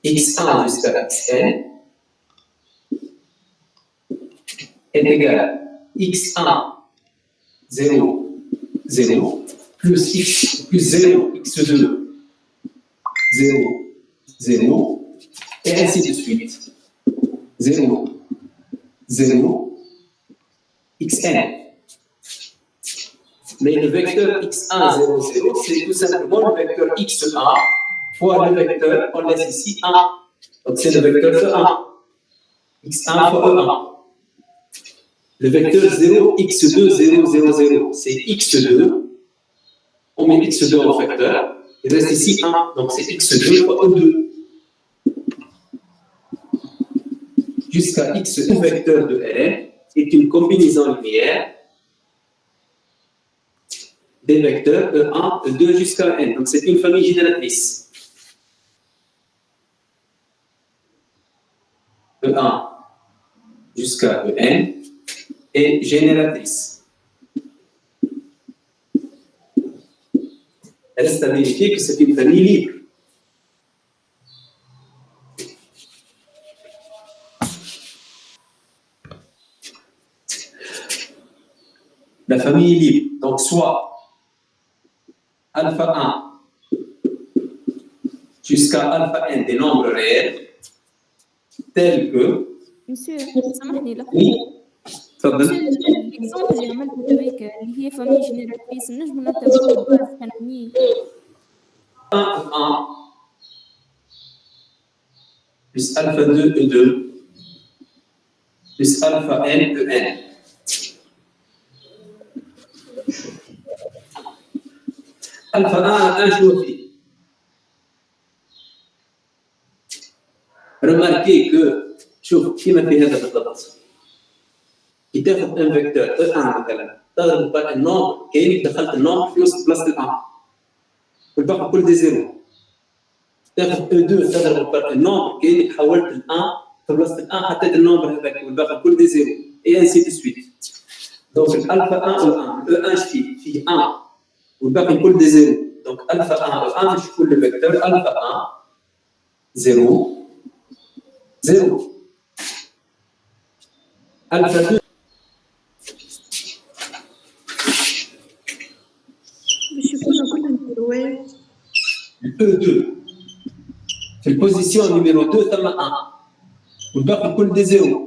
x1 jusqu'à xn est égal à x1, 0, 0, plus x plus 0, x2, 0, 0, et ainsi de suite. 0, 0, xn. Mais le vecteur x1, 0, 0, c'est tout simplement le vecteur x1 fois le vecteur, on laisse ici 1. Donc c'est le vecteur E1. x1 fois E1. Le vecteur 0, x2, 0, 0, 0, c'est x2. On met x2 en vecteur. Il reste ici 1. Donc c'est x2 fois E2. Jusqu'à x, le vecteur de Ln est une combinaison linéaire des vecteurs E1, E2 jusqu'à n. Donc c'est une famille génératrice. E1 jusqu'à En est génératrice. Reste à vérifier que c'est une famille libre. La famille est libre. Donc soit alpha 1 jusqu'à alpha n des nombres réels tels que... Monsieur, سامحني لحظة. Oui, تفضل. l'exemple اللي عملته هذيك اللي هي famille génératrice نجم نعتبروه باز كلامي. 1 plus alpha 2 E2 plus alpha n En. alpha 1 شنو فيه؟ remarquez que شوف كيما في هذا بالضبط. كي تاخذ ان فيكتور E1 مثلا تضرب بار النومبر كانك دخلت النومبر في وسط بلاصه ال1 والباقي كل دي زيرو. تاخذ E2 تضرب بار النومبر كانك حولت ال1 في بلاصه ال1 حطيت النومبر هذاك والباقي كل دي زيرو et ainsi de suite. Donc alpha 1 E1 فيه 1 والباقي كل دي زيرو. Donc alpha 1 E1 باش يكون le vecteur alpha 1 0 0 alpha 2 باش يكونوا كلهم زيروات. E2 في البوزيسيون نيميرو 2 ثم 1 والباقي كل دي زيرو.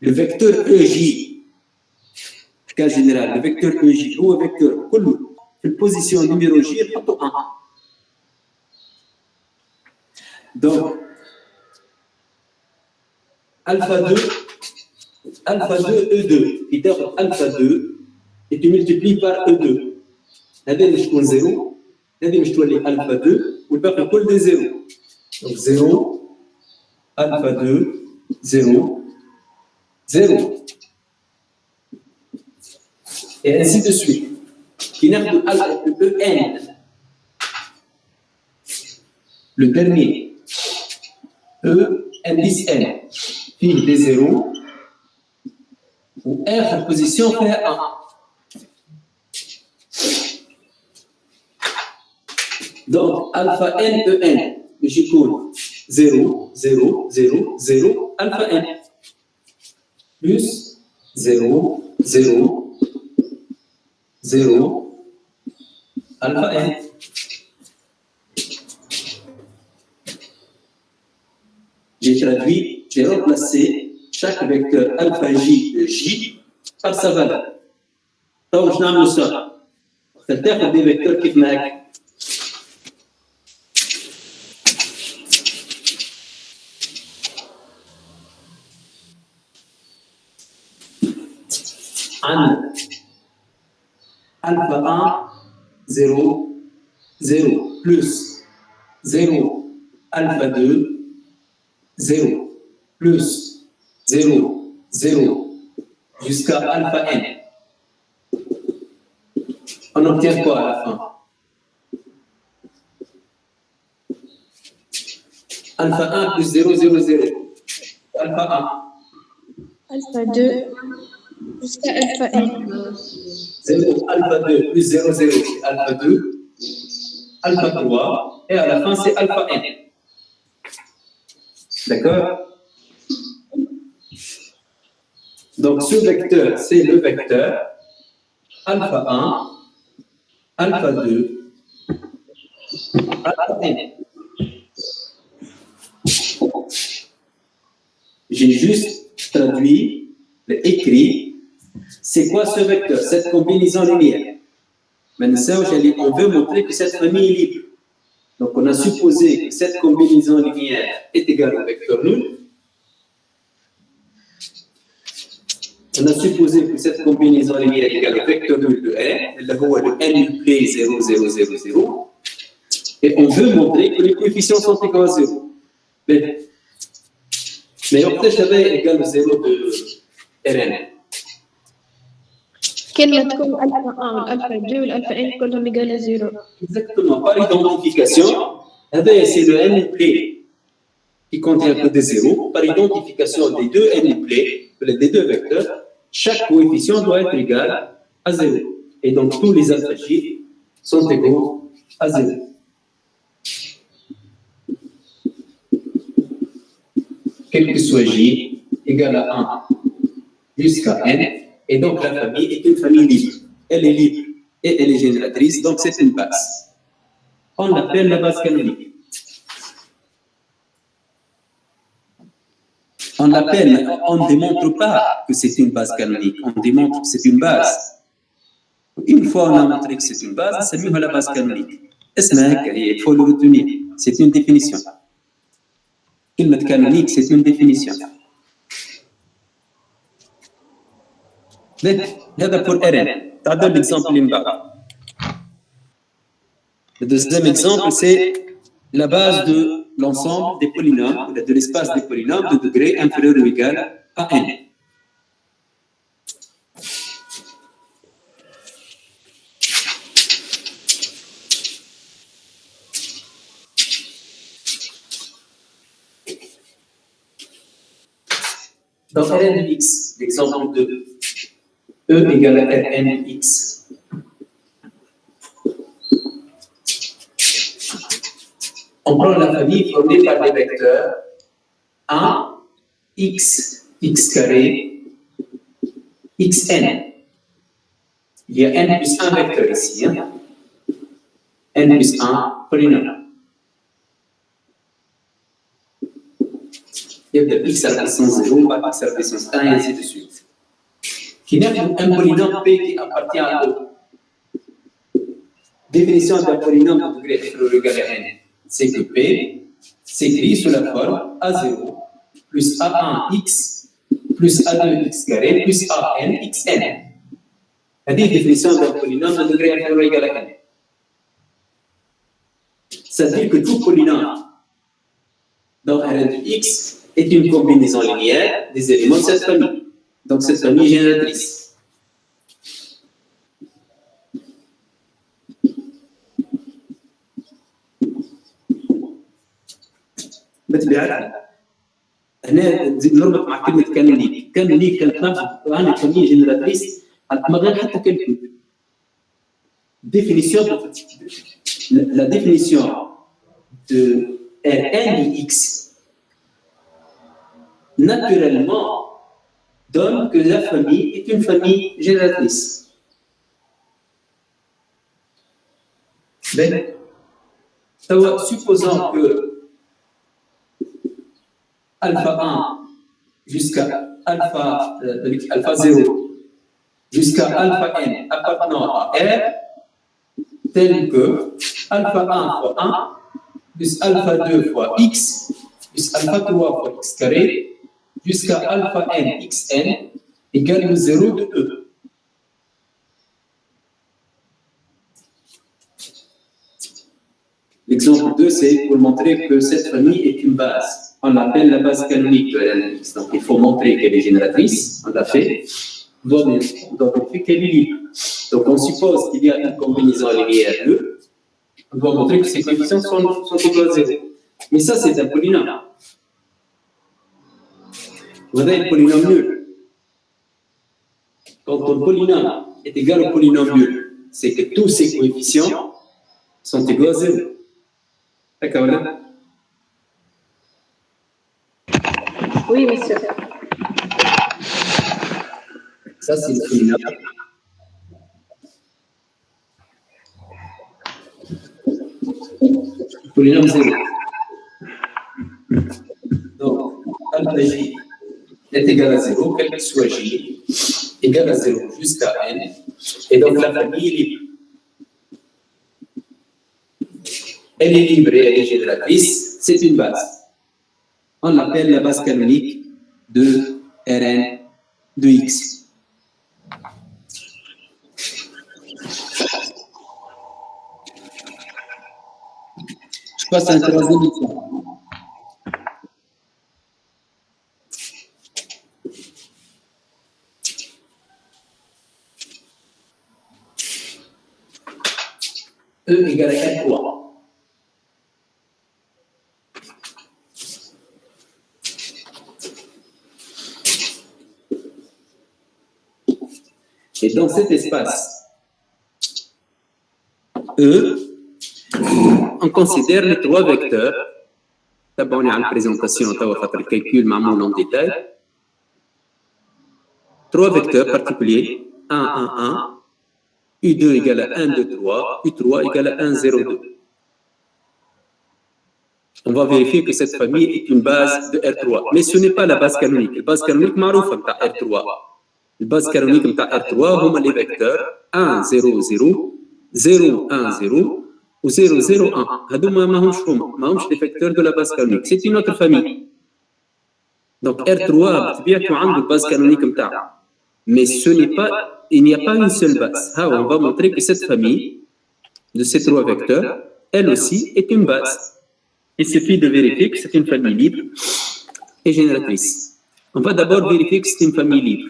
Le vecteur EJ, cas général, le vecteur EJ هو vecteur كله في البوزيسيون نيميرو J نحطو 1. Donc alpha 2 E2 qui donne alpha 2 et tu multiplies par E2. هذا اللي تكون 0 هذه باش تولي alpha 2 والباقي كل دي 0. Donc 0 alpha 2 0 0 et ainsi de suite. Qui n'a que En, le dernier, E indice N, fille des 0, où R en position fait 1. Donc, alpha N, E N, je coule 0, 0, 0, 0, alpha N, plus 0, 0, 0, alpha N. J'ai traduit, j'ai remplacé chaque vecteur alpha J de J par sa valeur. Donc, je n'ai pas ça. C'est-à-dire des vecteurs qui font alpha 1, 0, 0, plus 0, alpha 2, 0, plus 0, 0, jusqu'à alpha n. On obtient quoi à la fin? Alpha 1 plus 0, 0, 0. Alpha 1. Alpha 2. jusqu'à alpha n. 0, alpha 2 plus 0, 0, c'est alpha 2, alpha 3, et à la fin, c'est alpha n. D'accord? Donc, ce vecteur, c'est le vecteur alpha 1, alpha 2, alpha n. J'ai juste traduit, écrit, c'est quoi ce vecteur, cette combinaison linéaire. Maintenant, on veut montrer que cette famille est libre. Donc, on a supposé que cette combinaison linéaire est égale au vecteur nul. On a supposé que cette combinaison linéaire est égale au vecteur nul de R, le n p 0, 0, 0, 0. Et on veut montrer que les coefficients sont égaux à 0. Mais on peut jamais égal à 0 de Rn. كلمة تكون alpha 1 والalpha 2 والalpha n كلهم égales à 0. Exactement, par identification, c'est le n play qui contient que des zéros. Par identification des deux n play, des deux vecteurs, chaque coefficient doit être égal à 0. Et donc tous les alpha j sont égaux à 0. Quel que soit j égal à 1 jusqu'à n, et donc la famille est une famille libre. Elle est libre et elle est génératrice, donc c'est une base. On l'appelle la base canonique. On ne démontre pas que c'est une base canonique, on démontre que c'est une base. Une fois on a montré que c'est une base, c'est mieux la base canonique. Il faut le retenir, c'est une définition. كلمة canonique, c'est une définition. هذا pour Rn. تعال l'exemple اللي من بعد. Le deuxième exemple, c'est la base de l'ensemble des polynômes, de l'espace des polynômes de degré inférieur ou égal à n. Dans Rn de x, l'exemple 2, E égale à Rn de x. On prend la famille formée par les vecteurs 1, x, x carré, xn. Il y a n plus 1 vecteur ici. Hein? N plus 1 polynôme. Il y a de x à la puissance 0, x à la puissance 1, et ainsi de suite. Qui n'est un polynôme P qui appartient à O. Définition d'un polynôme de degré inférieur ou égal à n. C'est que P s'écrit sous la forme A0 plus A1x plus A2x carré plus AN xn. C'est la définition d'un polynôme de degré inférieur ou égal à n. C'est-à-dire que tout polynôme dans Rn de x est une combinaison linéaire des éléments de cette famille. Donc cette famille génératrice. بطبيعتها هنا نربط مع كلمه كانونيك، كانونيك كانت ناخذ عن الفامille جينيراتريس من غير حتى كلمه définition. La définition de Rn de x naturellement donne que la famille est une famille génératrice. Supposons que alpha 1 jusqu'à alpha 0 jusqu'à alpha n appartenant à R, tel que alpha 1 fois 1 plus alpha 2 fois x plus alpha 3 fois x carré jusqu'à alpha n xn égale le 0 de E. L'exemple 2, c'est pour montrer que cette famille est une base. On l'appelle la base canonique de Rn. Donc, il faut montrer qu'elle est génératrice. On l'a fait. On doit vérifier qu'elle est libre. Donc, on suppose qu'il y a une combinaison linéaire 2. On doit montrer que ces coefficients sont égaux à 0. Mais ça, c'est un polynôme. Vous avez un polynôme nul. quand ton polynôme est égal au polynôme nul, c'est que tous ses coefficients sont égaux à 0. D'accord, là? Oui, monsieur. Ça, c'est le polynôme. Polynôme 0. Donc, alpha j est égal à 0, quel que soit j, égal à 0 jusqu'à n. Et donc, la famille est libre. Elle est libre et elle est génératrice, c'est une base. On l'appelle la base canonique de Rn de x. Je passe à un troisième exemple. E égale à R3. Et dans cet espace E, on considère les trois vecteurs. D'abord, on a la présentation, on va faire le calcul, maman en détail. Trois vecteurs particuliers, 1, 1, 1, U2 égale à 1, 2, 3, U3 égale à 1, 0, 2. On va vérifier que cette famille est une base de R3. Mais ce n'est pas la base canonique. La base canonique, معروفة بتاع R3. La base canonique بتاع R3 هما les vecteurs 1, 0, 0, 0, 1, 0 ou 0, 0, 1. هذوما ما همش les vecteurs de la base canonique. C'est une autre famille. Donc R3 بطبيعته عنده base canonique بتاعه. Mais ce n'est pas, il n'y a pas une seule base. On va montrer que cette famille de ces trois vecteurs, elle aussi est une base. Il suffit de vérifier que c'est une famille libre et génératrice. On va d'abord vérifier que c'est une famille libre.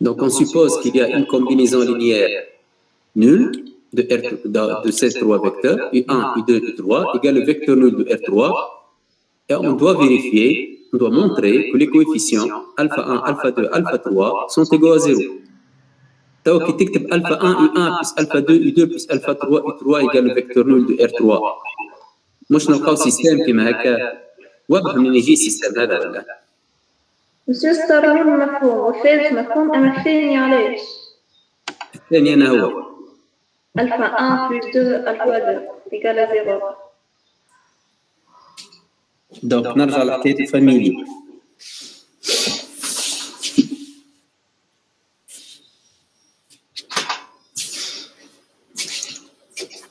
Donc on suppose qu'il y a une combinaison linéaire nulle de ces trois vecteurs, U1, U2, U3, égale le vecteur nul de R3. Et on doit vérifier, on doit montrer que les coefficients alpha 1, alpha 2, alpha 3 sont égaux à 0. Donc, tu écris alpha 1, U1 plus alpha 2, U2 plus alpha 3, U3 égale le vecteur nul de R3. Moi, je n'ai pas un système qui m'a واضح من يجي السيستم هذا ولا؟ monsieur ستارون مفهوم والثالث مفهوم أما الثاني علاش؟ الثاني أنا هو alpha 1 plus 2 alpha 2 égale à 0. Donc, نرجع لحكاية الفاميلي.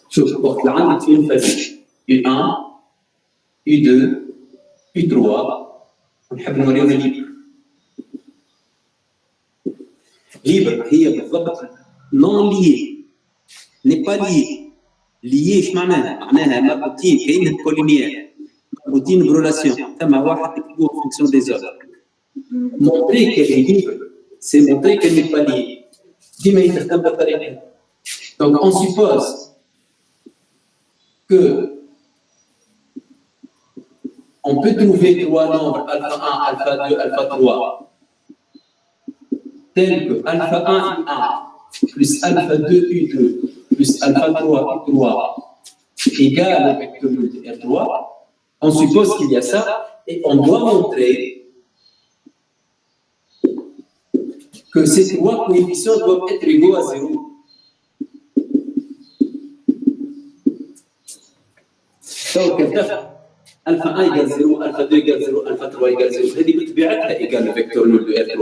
شوف وقت اللي عندك في فاميلي U1 U2 U3 ونحب نوريهم ليبر. ليبر هي بالضبط نون ليي ني با ليي. ليي ايش معناها؟ معناها مربوطين كاين كولينيير مربوطين برولاسيون ثم واحد تكتبوه فونكسيون دي زوتر. مونطري كاين ليبر سي مونطري كاين ني با ليي. ديما يستخدم بالطريقه. Donc on suppose que on peut trouver trois nombres alpha 1, alpha 2, alpha 3 tels que alpha 1 U1 plus alpha 2 U2 plus alpha 3 U3 égale au vecteur nul de R3. On suppose qu'il y a ça et on doit montrer que ces trois coefficients doivent être égaux à 0. Donc, alpha 1 égale 0, alpha 2 égale 0, alpha 3 égale 0. هذه بطبيعتها égale le vecteur nul de R3.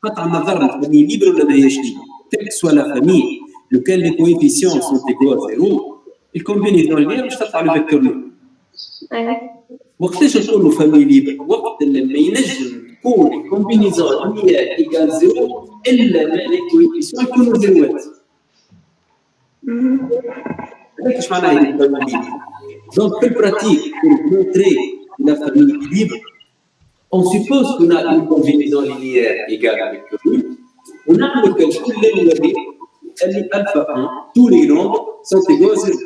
قطع النظر الفامille libre ولا ماهيش libre. Quelle que soit la famille, lequel les coefficients sont égaux à 0, الكومبينيزون اللي باش تطلع le vecteur nul. وقتاش نقولوا famille libre؟ وقت لما ينجم تكون الكومبينيزون اللي égale 0 إلا ما les coefficients يكونوا زيروات. Qu'est-ce que je veux dire? Donc, en pratique, pour montrer la famille libre, on suppose qu'on a une combinaison linéaire égale avec le nul. On a le calcul linéaire, alpha 1, tous les nombres sont égaux à 0.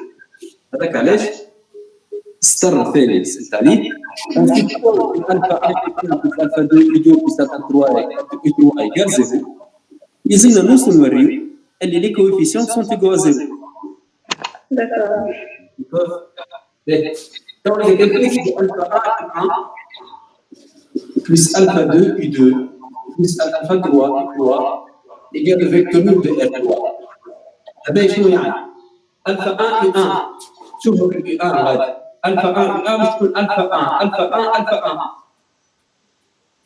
هذاك علاش ستر الثاني الثالث Ensuite, alpha 1 plus alpha 2 plus alpha 3 égale 0. Ici, nous sommes les coefficients sont égaux à 0. D'accord. Donc, les calculs de alpha 1 plus alpha 2 U2 plus alpha 3 U3 égale le vecteur nul de R3. هذا شنو يعني؟ الفا 1 U1 شوفوا U1 غادي الفا 1 U1 باش تكون الفا 1 الفا 1 الفا 1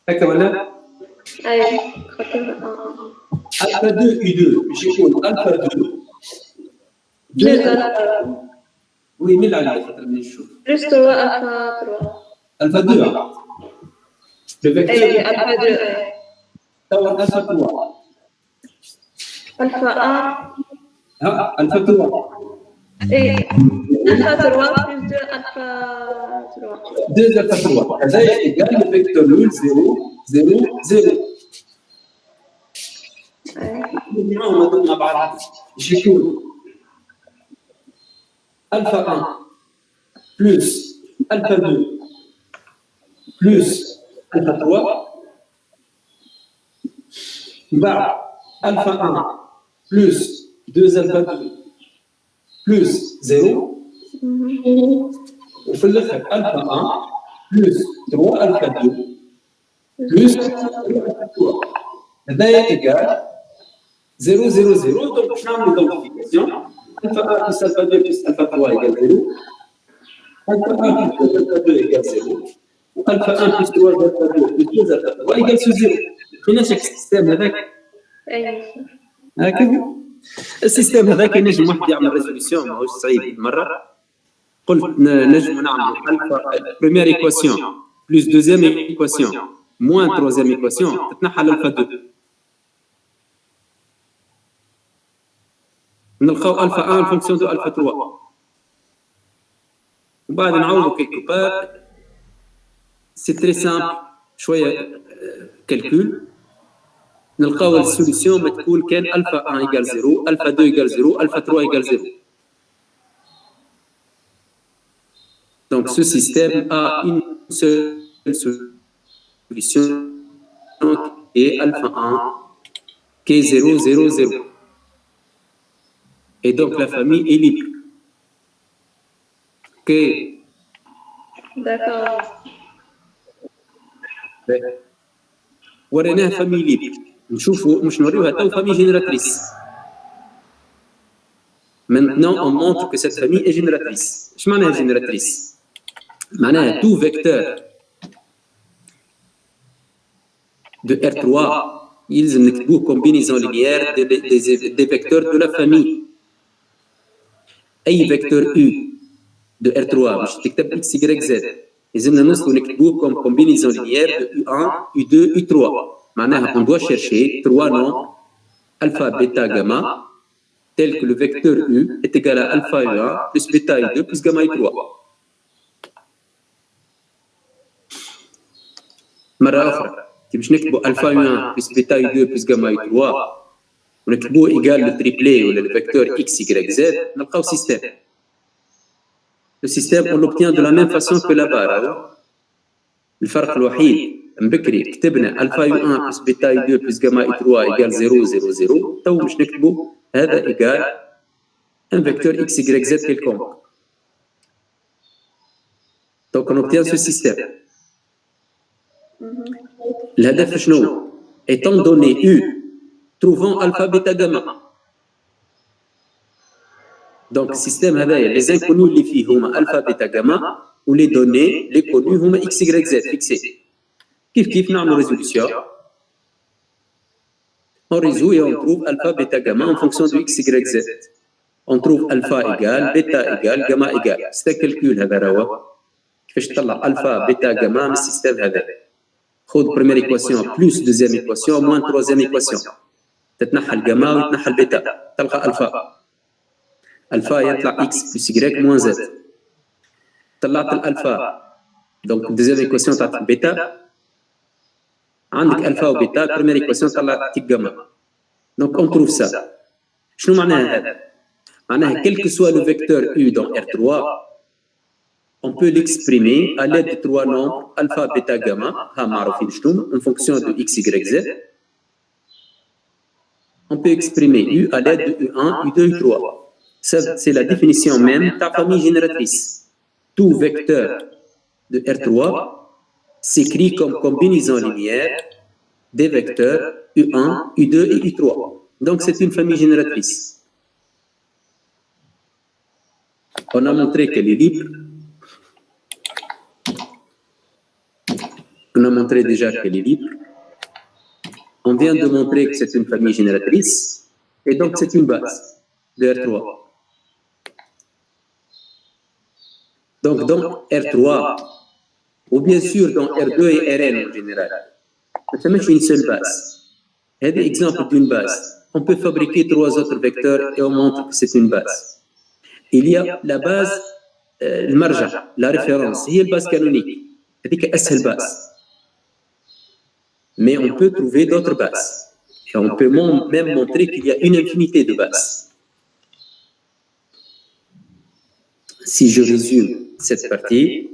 هكا ولا؟ أيوة. الفا 2 U2 باش يكون الفا 2 2 وي من على خاطر من نشوف بلس 3 ألفا 3 الفا 2 لو فيكتور أي ألفا 2 توا الفا 3 ألفا 1 ها الفا 3 أي ألفا 3 بلس 2 ألفا 3 2 الفا 3 هذا يقال لو فيكتور نول 0 0 0 نجمعهم هذول مع بعض باش يكون الفا 1 بلس الفا 2 بلس الفا 3 بعد الفا 1 بلس 2 الفا 2 بلس 0 وفي الاخر الفا 1 بلس 3 الفا 2 بلس الفا 3 هذا يقال 0 0 0 دونك باش نعملوا دوميفيكاسيون الفا 1 بلس الفا 2 بلس الفا 3 يقال 0 الفا 1 بلس الفا 2 يقال 0 والفا 1 بلس 3 الفا 2 بلس 2 الفا 3 يقال 0 فيناش السيستم هذاك أي هكذا السيستم هذاك ينجم واحد يعمل ريزوليسيون ماهوش صعيب مره قلت نجم نعمل الفا بريمير ايكواسيون بلس دوزيام ايكواسيون موان تروزيام ايكواسيون تتنحى الفا 2 نلقاو الفا 1 فونكسيون دو الفا 3 وبعد نعوضوا كيلكو بار سي تري سامبل شويه كالكول نلقاو السوليسيون ما تكون كان الفا 1 ايكال 0 الفا 2 ايكال 0 الفا 3 ايكال 0 donc ce système a une seule solution qui est alpha 1 qui est 0 0 0 et donc la famille est libre ok d'accord وريناها famille libre نشوفوا مش نوريوها تو famille génératrice maintenant on montre que cette famille est génératrice ايش معناها génératrice معناها tout vecteur de R3 يلزم نكتبوه combinaison linéaire des vecteurs de la famille أي vecteur U de R3 باش تكتب X Y Z يلزمنا نوصلوا نكتبوه comme combinaison linéaire de U1 U2 U3 معناها on doit chercher 3 nombres alpha, bêta, gamma tels que le vecteur U est égal à alpha U1 plus bêta U2 plus gamma U3 مرة أخرى كي باش نكتبوا ألفا U1 plus bêta U2 plus gamma U3 ونكتبوه إيجال لو تريبلي ولا le vecteur X Y Z نلقاو système. Le système on l'obtient de la même façon que la barre. الفرق الوحيد من بكري كتبنا ألفا U1 plus bêta U2 plus gamma U3 إيجال 0 0 0 تو باش نكتبوا هذا إيجال un vecteur X Y Z quelconque. Donc on obtient ce système. الهدف شنو؟ étant donné U trouvons alpha bêta gamma. Donc le système هذايا les inconnus اللي فيه هما alpha bêta gamma و les données les connus هما x y z fixés. كيف نعملوا résolution? On résout et on trouve alpha bêta gamma en fonction de x y z. On trouve alpha égale bêta égale gamma égale. C'est un calcul هذا راهو كيفاش تطلع alpha bêta gamma من السيستم هذا. خذ première équation plus deuxième équation moins troisième équation تتنحى الجاما ويتنحى البيتا تلقى الفا الفا يطلع x plus y moins z طلعت الالفا دونك deuxième équation تعطيك البيتا عندك الفا وبيتا première équation طلعت الجاما دونك on trouve ça شنو معناها هذا؟ معناها quel que soit le vecteur u dans R3 on peut l'exprimer à l'aide de trois nombres, alpha, bêta, gamma, en fonction de x, y, z. On peut exprimer U à l'aide de U1, U2, U3. C'est la définition même de la famille génératrice. Tout vecteur de R3 s'écrit comme combinaison linéaire des vecteurs U1, U2 et U3. Donc c'est une famille génératrice. On a montré qu'elle est libre. On a montré déjà qu'elle est libre. On vient de montrer que c'est une famille génératrice. Et donc c'est une base de R3. Donc dans R3, ou bien sûr dans R2 et Rn en général, ça marche une seule base. Et exemple d'une base. On peut fabriquer trois autres vecteurs et on montre que c'est une base. Il y a la base, le marja, la référence, il y a la base canonique. C'est la base. Mais on peut trouver d'autres bases. Et on peut même montrer qu'il y a une infinité de bases. Si je résume cette partie,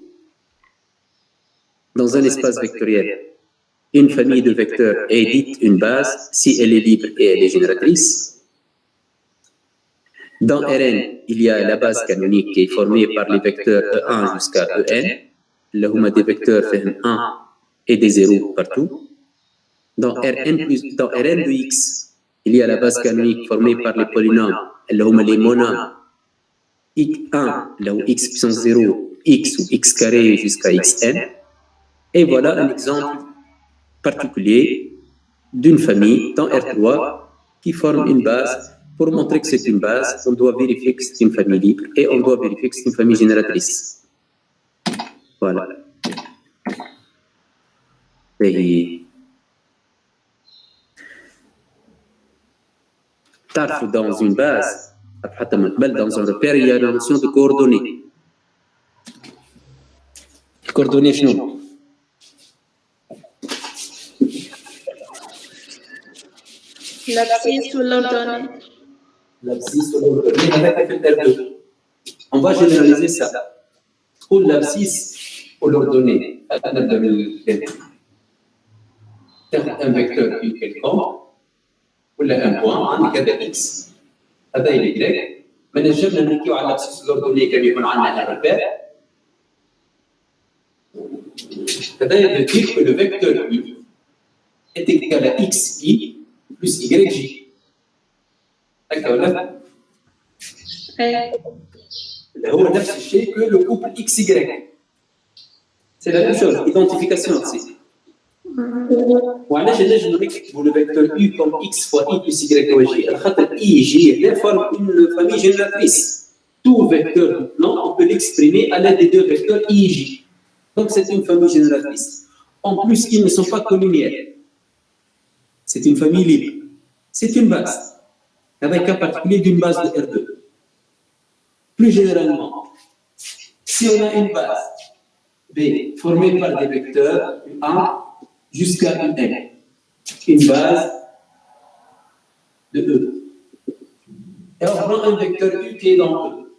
dans un espace vectoriel, une famille de vecteurs est dite une base si elle est libre et elle est génératrice. Dans Rn, il y a la base canonique qui est formée par les vecteurs E1 jusqu'à En. Là où on a des vecteurs Fn1 et des zéros partout. Dans Rn de x, il y a la base canonique formée par les polynômes, là où on a les monomes x1, là où x puissance 0, x ou x carré jusqu'à xn. Et voilà un exemple particulier d'une famille dans R3 qui forme une base. Pour montrer que c'est une base, on doit vérifier que c'est une famille libre et on doit vérifier que c'est une famille génératrice. Voilà. Et dans une base, dans un repère, il y a la notion de coordonnées. Coordonnées, non. L'abscisse ou l'ordonnée. L'abscisse ou l'ordonnée avec R2. On va généraliser ça. Pour l'abscisse ou l'ordonnée, un vecteur U quelconque, ou un point, on a X. هذا Y. ما نجمنا نحكيو على l'abscisse l'ordonnée كما يكون عندنا un repère. هذا veut dire que le vecteur U est égal à XI plus YJ. D'accord là? هو نفس الشيء que le couple XY. C'est la même chose, identification aussi. وعلاش نجم نكتبوا le vecteur U comme X fois I plus Y fois J? خاطر I, J forment une famille génératrice. Tout vecteur du plan, on peut l'exprimer à l'aide des deux vecteurs I et J. Donc c'est une famille génératrice. En plus, ils ne sont pas collinéaires. C'est une famille libre. C'est une base. Avec un cas particulier d'une base de R2. Plus généralement, si on a une base B formée par des vecteurs A jusqu'à un N, une base de E. Et on prend un vecteur U qui est dans E.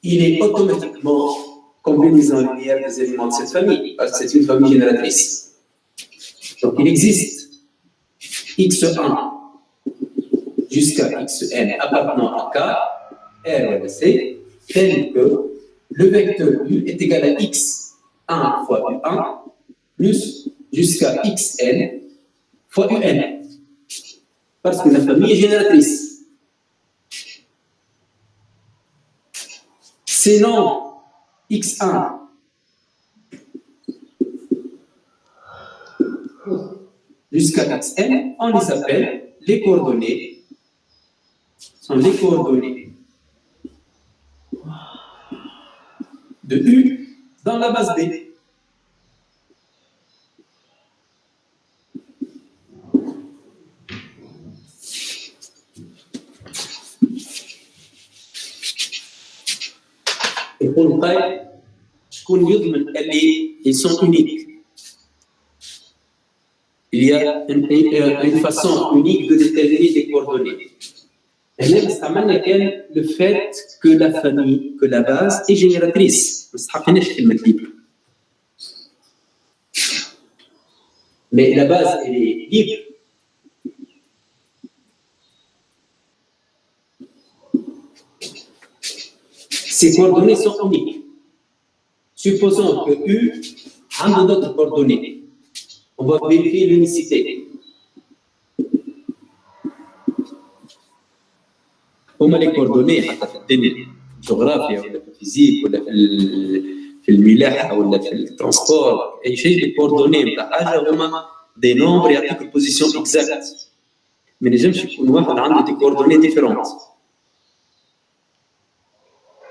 Il est automatiquement combinaison linéaire des éléments de cette famille, parce que c'est une famille génératrice. Donc il existe X1 jusqu'à Xn appartenant à K, R et C, tel que le vecteur U est égal à X1 fois U1 plus jusqu'à Xn fois Un. Parce que la famille est génératrice. Sinon, X1 jusqu'à Xn, on les appelle les coordonnées, sont les coordonnées de U dans la base B. Et pour le taille, ils sont uniques. Il y a une façon unique de déterminer les coordonnées. Le fait que la famille, que la base est génératrice. Mais la base, elle est libre. Ces coordonnées sont uniques. Supposons que U a d'autres coordonnées. On va vérifier l'unicité. هما لي كوردوني حتى في الدنيا الجغرافيا ولا في الفيزيك ولا في الملاحه ولا في الترانسبور اي شيء لي كوردوني نتاع حاجه هما دي نومبر يعطيك البوزيسيون اكزاكت ما نجمش يكون واحد عنده دي كوردوني ديفيرونت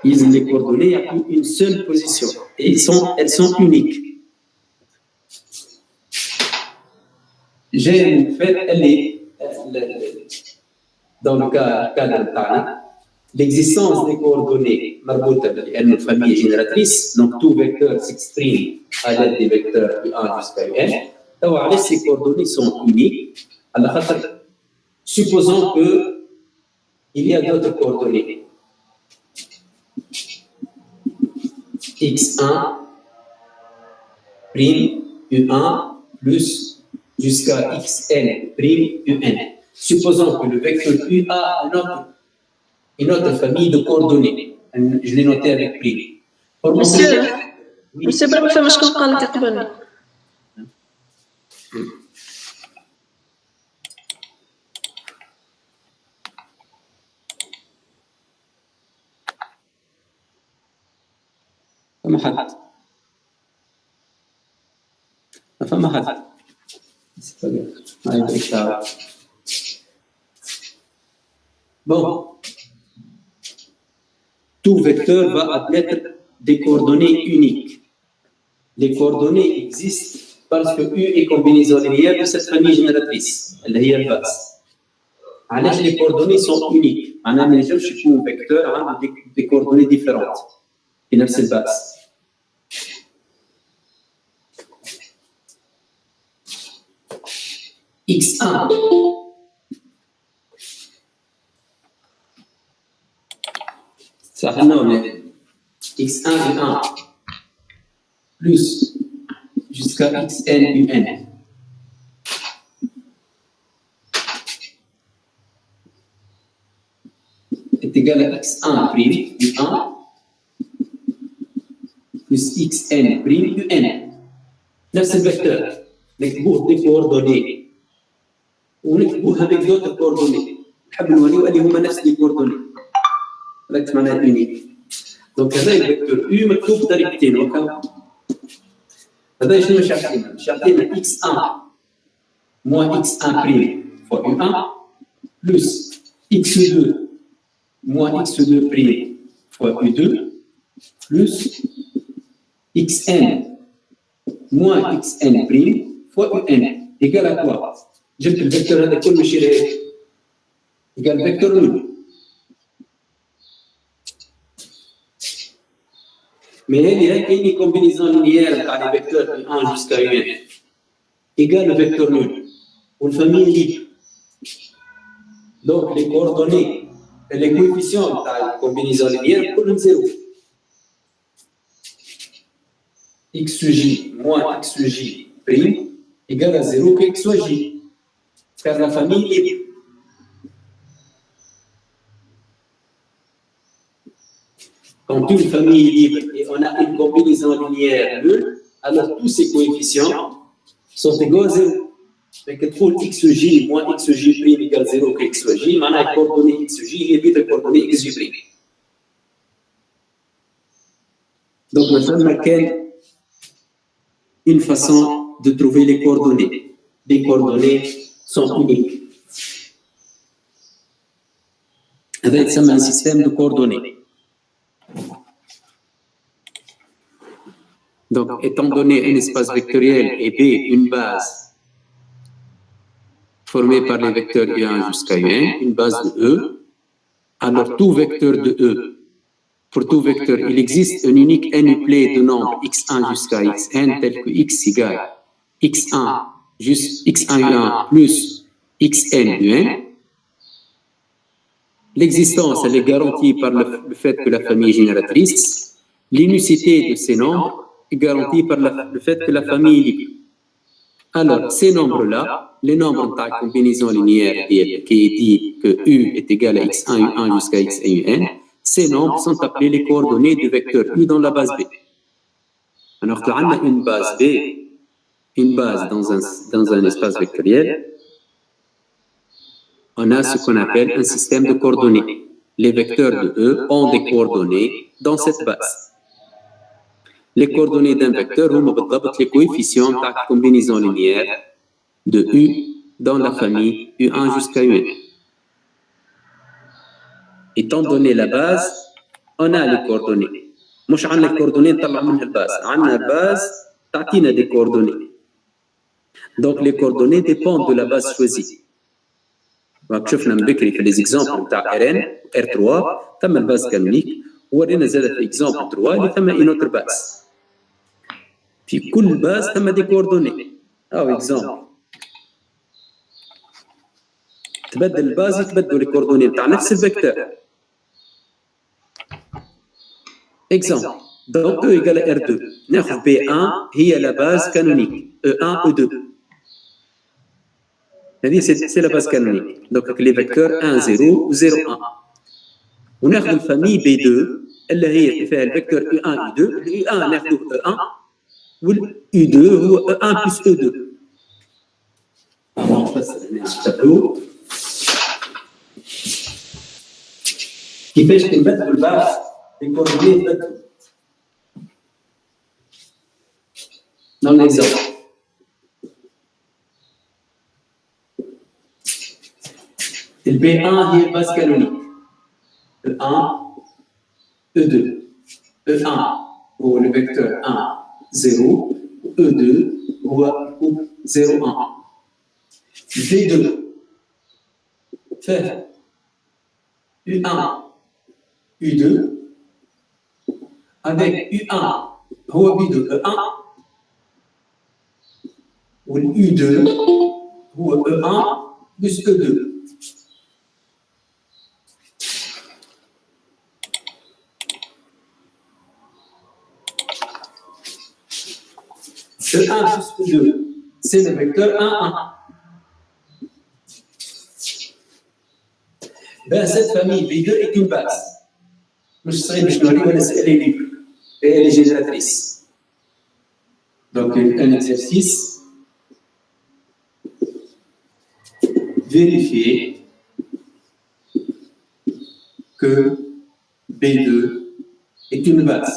يلزم لي كوردوني يعطيو اون سول بوزيسيون اي elles sont uniques جاي من فات اللي dans le cadre TANA, l'existence des coordonnées marboutes est une famille génératrice, donc tout vecteur s'exprime à l'aide des vecteurs U1 jusqu'à UN. Alors, ces coordonnées sont uniques. Supposons qu'il y a d'autres coordonnées. X1 prime U1 plus jusqu'à Xn prime UN. Supposons que le vecteur U a une autre famille de coordonnées. Je l'ai noté avec prime. Monsieur, pas faire ce qu'on parle de قبل. فما حد. Bon, tout vecteur va admettre des coordonnées uniques. Les coordonnées existent parce que U est combinaison linéaire de cette famille génératrice. Elle est la base. Alors, les coordonnées sont uniques. On a un vecteur avec des coordonnées différentes. Et là, c'est la base. X1. Ça non, mais X1 U1 plus jusqu'à Xn UN est égal à X1 prime U1 plus Xn prime UN. نفس الفecteur نكتبوه des coordonnées ونكتبوه avec d'autres coordonnées. نحب نوريو اللي هما نفس les coordonnées. ركز معنا يونيك دونك هذا الفيكتور يو مكتوب بطريقتين وكا هذا شنو باش يعطينا؟ باش يعطينا x1 moins x1 prime fois u1 plus x2 moins x2 prime fois u2 plus xn moins xn prime fois un égal à quoi? جبت الفيكتور هذا كله شيله égal vecteur nul. Mais il y a une combinaison linéaire entre les vecteurs de 1 jusqu'à UN égale le vecteur nul, une famille libre. Donc les coordonnées et les coefficients de la combinaison linéaire sont 0. X sous J moins X sous J prime égale à 0 que X sous J, car la famille est libre. Quand une famille est libre et on a une combinaison linéaire nulle, alors tous ces coefficients sont égaux à 0. Donc, pour xj moins xj prime égale 0 que xj, on a une coordonnée xj et puis une coordonnée xj prime. Donc, maintenant, quelle une façon de trouver les coordonnées. Les coordonnées sont uniques. Avec ça, un système de coordonnées. Donc, étant donné un espace vectoriel et B, une base formée par les vecteurs U1 jusqu'à UN, une base de E, alors tout vecteur de E, pour tout vecteur, il existe un unique n-uplet de nombre x1 jusqu'à xn tel que x égale x1 x1 U1 plus xn UN. l'existence, elle est garantie par le fait que la famille est génératrice. L'unicité de ces nombres est garantie par le fait que la famille est libre. Alors, ces nombres-là, les nombres de combinaison linéaire qui dit que U est égal à x1, U1 jusqu'à x et UN, ces nombres sont appelés les coordonnées du vecteur U dans la base B. Alors, quand on a une base B, une base dans un espace vectoriel, on a ce qu'on appelle un système de coordonnées. Les vecteurs de E ont des coordonnées dans cette base. Les coordonnées d'un vecteur ont les coefficients de combinaison linéaire de U dans la famille U1 jusqu'à UN. Étant donné la base, on a les coordonnées. مش عندنا الكوردونيه نطلع منها الباز، عندنا باز تعطينا des coordonnées. Donc les coordonnées dépendent de la base choisie. شفنا من بكري في les exemples بتاع RN R3 ثم الباز كانونيك، ورينا زاد في exemple 3 اللي ثم une autre base. في كل باز ثم دي كوردوني او اكزامبل تبدل الباز يتبدلوا الكوردوني بتاع نفس الفيكتور. اكزامبل دونك او ايكال ار 2 ناخذ بي 1 هي لا باز كانونيك او 1 او 2 هذه سي لا باز كانونيك. دونك لي فيكتور 1 0 و 0 1 وناخذ الفامي بي 2 اللي هي فيها الفيكتور او 1 او 2 الاو 1 ناخذوه او 1 وال U2 هو E1 plus E2. كيفاش نبدلوا الباز الكوردوني نبدلوا dans l'exemple. Le B1 هي الباز كانونيك E1 E2 E1 هو le vecteur 1 0 E2 هو الكوب 0 1 V2 fait U1 U2 avec U1 هو B2 E1 وال U2 هو E1 plus E2. E1 plus E2, c'est le vecteur 1, 1. Ben, cette famille B2 est une base. Je sais que elle est libre et elle est génératrice. Donc, un exercice. Vérifier que B2 est une base.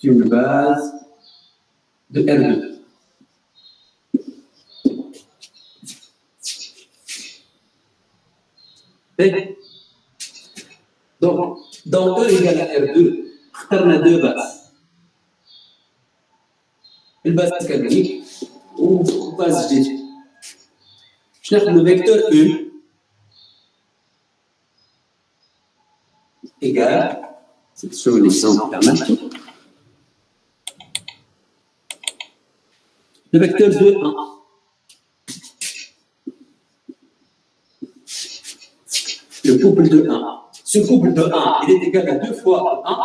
Une base de R2. Donc, dans E égale à R2, on a deux bases. Une base canonique ou une base G. Je n'ai le vecteur E égale, c'est sur l'exemple permanent. Le vecteur 2, 1. Le couple de 1. Ce couple de 1, il est égal à 2 fois 1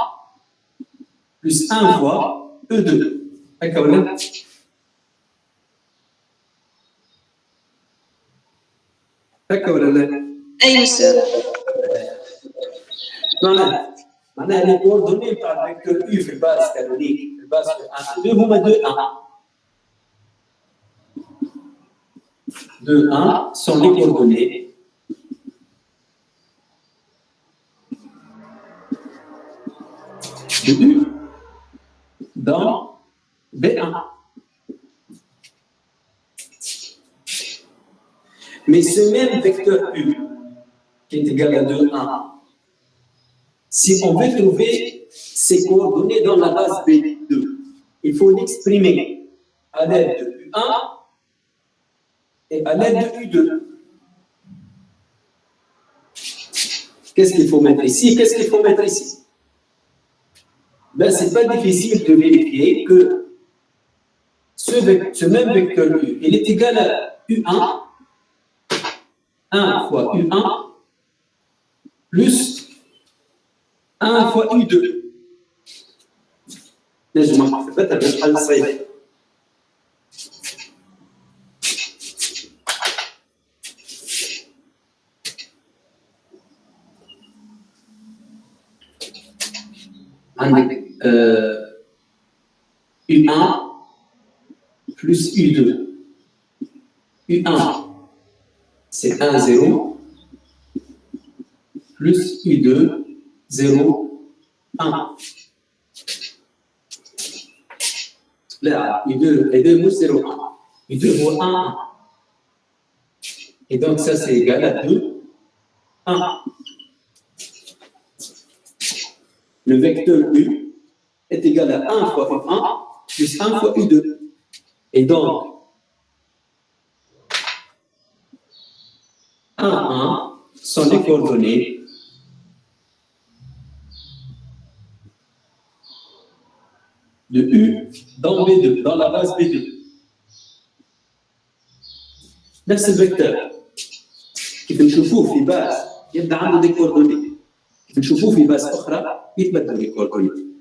plus 1 fois E2. D'accord, là? D'accord, là? أي monsieur. معناها les coordonnées par le vecteur U في الباز canonique, في الباز 1 2 هما 2 1. 2, 1 sont les coordonnées de U dans B1. Mais ce même vecteur U, qui est égal à 2, 1, si on veut trouver ses coordonnées dans la base B2, il faut l'exprimer à l'aide de U1 et à l'aide de U2. Qu'est-ce qu'il faut mettre ici? Qu'est-ce qu'il faut mettre ici? ben, ce n'est pas difficile de vérifier que ce même vecteur U, il est égal à U1, 1 fois U1, plus 1 fois U2. نجمع نثبتها بالحل الصحيح. عندك U1 plus U2. U1, c'est 1, 0, plus U2, 0, 1. Là, U2 plus 0, 1. U2 vaut 1. Et donc, ça, c'est égal à 2, 1. Le vecteur U est égal à 1 fois U1 plus 1 fois U2. Et donc, 1, 1 sont les coordonnées de U dans B2, dans la base B2. نفس الفيكتور كيف نشوفوه في باز يبدا عنده دي كوردوني، كيف نشوفوه في باز اخرى يتبدلوا لي كوردوني.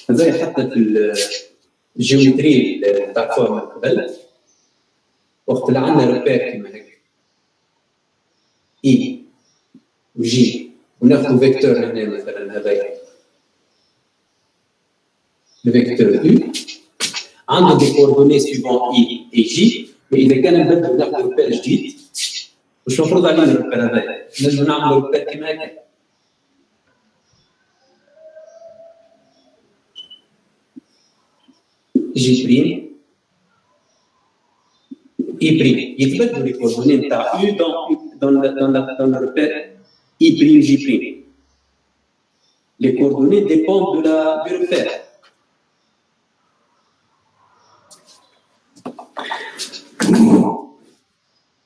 هذا حتى في الجيومتري تاع فورم قبل وقت اللي عندنا روبير كيما هيك اي وجي وناخذ فيكتور هنا مثلا هذا الفيكتور يو عنده دي كوردوني سويفون اي اي جي، واذا كان نبدلوا ناخذ روبير جديد واش المفروض علينا الروبير هذا؟ نجم نعملوا روبير كيما هكا جي بريم اي بريم، يتبدلوا لي كوردوني نتاع يو دون le repère I prime J prime. Les coordonnées dépendent du repère.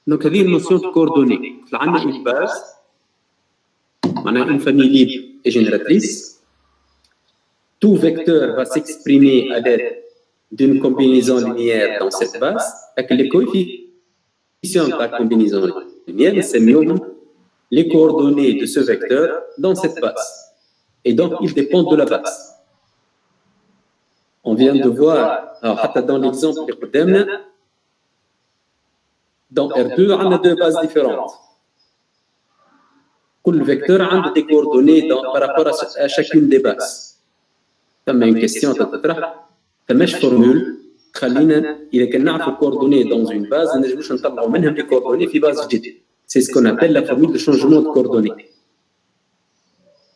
Donc, هذه النوسيون de coordonnées. عندنا une base, معناها une famille libre et génératrice. Tout vecteur va s'exprimer à l'aide d'une combinaison linéaire dans cette base, avec les coefficients de la combinaison linéaire, c'est les coordonnées de ce vecteur dans cette base. Et donc, ils dépendent de la base. On vient de voir, alors, dans l'exemple de Qudamna, dans R2, on a deux bases différentes. Chaque vecteur a des coordonnées par rapport à chacune des bases. Ça une question, فماش formule تخلينا إذا كنا نعرفوا coordonnées dans une base ما نجموش نطلعوا منهم des coordonnées في base جديدة. C'est ce qu'on appelle la formule de changement de coordonnées.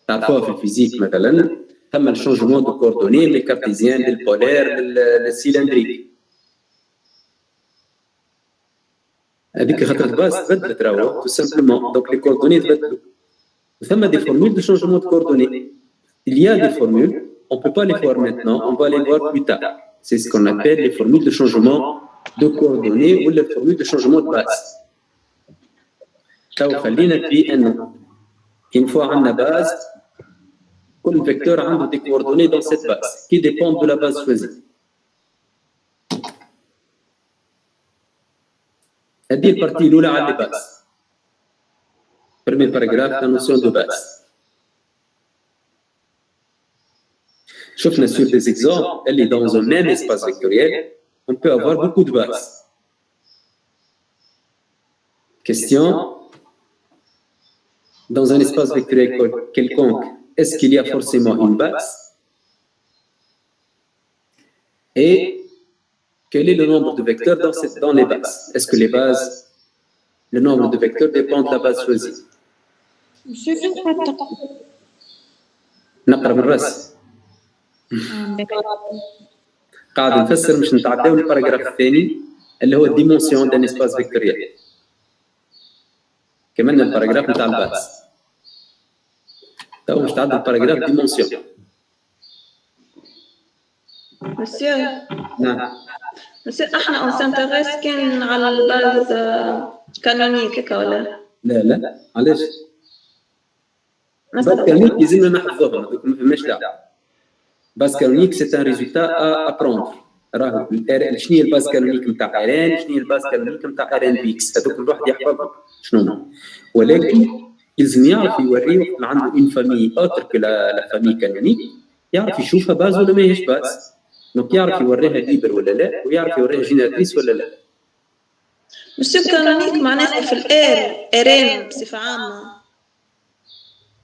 تعرفوها في الفيزيك مثلا ثم le changement de coordonnées من الكارتيزيان للبولير للسيلندريك. هذيك خاطر الباز تبدلت راهو tout simplement donc les coordonnées تبدلوا. ثم des formules de changement de coordonnées. Il y a des formules, on ne peut pas les voir maintenant, on va les voir plus tard. C'est ce qu'on appelle les formules de changement de coordonnées ou les formules de changement de base. Une fois on a base, tout vecteur a des coordonnées dans cette base qui dépendent de la base choisie. هذه البارتي الأولى على الباز. Premier paragraphe, la notion de base. شفنا sur des exemples, elle est dans un même espace vectoriel, on peut avoir beaucoup de bases. Question, dans un espace vectoriel quelconque, est-ce qu'il y a forcément une base? Et quel est le nombre de vecteurs dans les bases? Est-ce que le nombre de vecteurs dépend de la base choisie? نقرأ من الرأس. قاعد نفسر مش نتعداو الباراجراف الثاني اللي هو الديمونسيون دان اسباس فيكتوريال. كمان الباراجراف نتاع الباس. تو مش تعدى الباراجراف ديمونسيون. مسيو. نعم. مسيو احنا اون سانتيريس كان على الباز كانونيك هكا ولا؟ لا علاش؟ باز كانونيك لازمنا نحفظوهم هذوك ما فماش داعي. باز كانونيك سي ان ريزولتا ا ابروندر. راهو شنو هي الباز كانونيك نتاع ارين، شنو هي الباز كانونيك نتاع ارين بيكس، هذوك الواحد يحفظهم شنو هما. ولكن يلزم يعرف يوريه عنده اون فامي اوتر كو لا فامي كانونيك، يعرف يشوفها باز ولا ماهيش باز. دونك يعرف يوريها ليبر ولا لا، ويعرف يوريها جينيراتريس ولا لا. مسيو كانونيك معناها في ارين بصفة عامة.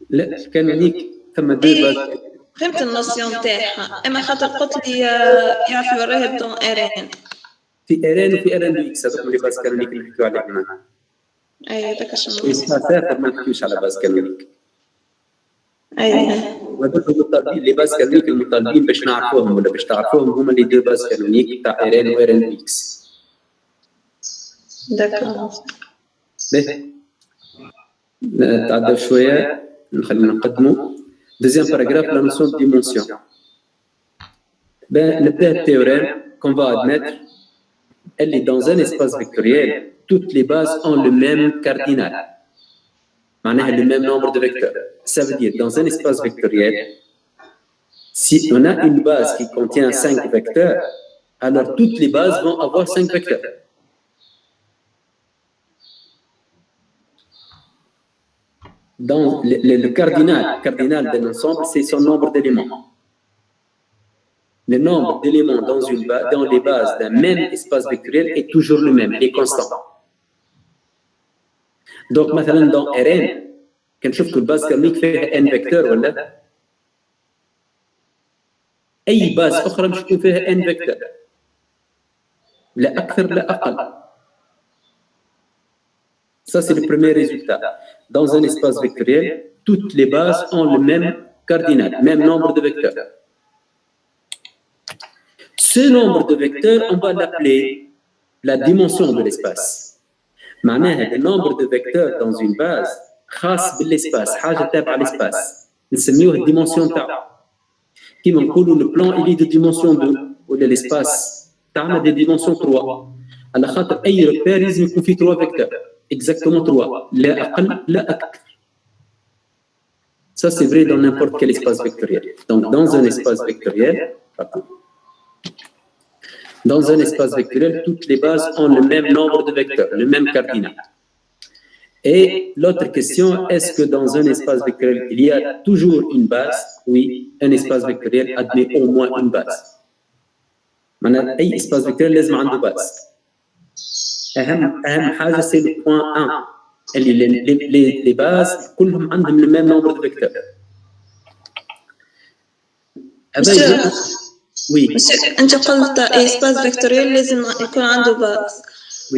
لا كانونيك ثم دو باز. فهمت النوسيون تاعها، اما خاطر قلت لي يعرف يوريها بدون ارين. في ارين وفي ارين بيكس هذوك اللي باز كانونيك اللي نحكيو عليهم معنا. اي هذاك شنو سافر ما نحكيوش على باز كانونيك. اي وهذوك المطالبين اللي باز كانونيك المطالبين باش نعرفوهم ولا باش تعرفوهم هما اللي دو باز كانونيك تاع ارين وارين بيكس. داكور. باهي نتعداو شويه نخلينا نقدموا. Deuxième paragraphe, la notion de dimension. نبدا التhéorème qu'on va admettre. Elle est dans un espace vectoriel. Toutes les bases ont le même cardinal. معناها le même nombre de vecteurs. Ça veut dire dans un espace vectoriel, si on a une base qui contient 5 vecteurs, alors toutes les bases vont avoir 5 vecteurs. Dans le cardinal d'un ensemble, c'est son nombre d'éléments. Le nombre d'éléments dans les bases d'un même espace vectoriel est toujours le même, il est constant. Donc, مثلا dans Rn, كنشوف que الباز كانونيك فيها n vecteurs ولا أي باز أخرى مش تكون فيها n vecteurs. لا أكثر لا أقل. Ça, c'est le premier résultat. Dans un espace vectoriel, toutes les bases ont le même cardinal, même nombre de vecteurs. Ce nombre de vecteurs, on va l'appeler la dimension de l'espace. معناها le nombre de vecteurs dans une base خاص بالespace، حاجة تابعة l'espace. نسميوه الديمونسيون تاعو. كيما نقولوا le plan il est de dimension 2 ولا l'espace تاعنا de dimension 3. على خاطر أي repère لازم يكون فيه 3 vecteurs. Exactement 3, لا أقل لا أكثر. Ça, c'est vrai dans n'importe quel espace vectoriel. Donc, dans un espace vectoriel, toutes les bases ont le même nombre de vecteurs, le même cardinal. Et l'autre question, est-ce que dans un espace vectoriel, il y a toujours une base? Oui, un espace vectoriel admet au moins une base. Maintenant, أي espace vectoriel لازم عنده base. أهم حاجة c'est le point 1 اللي les bases كلهم عندهم le même nombre de vecteurs. Oui. أنت قلت espace vectoriel لازم يكون عنده باز.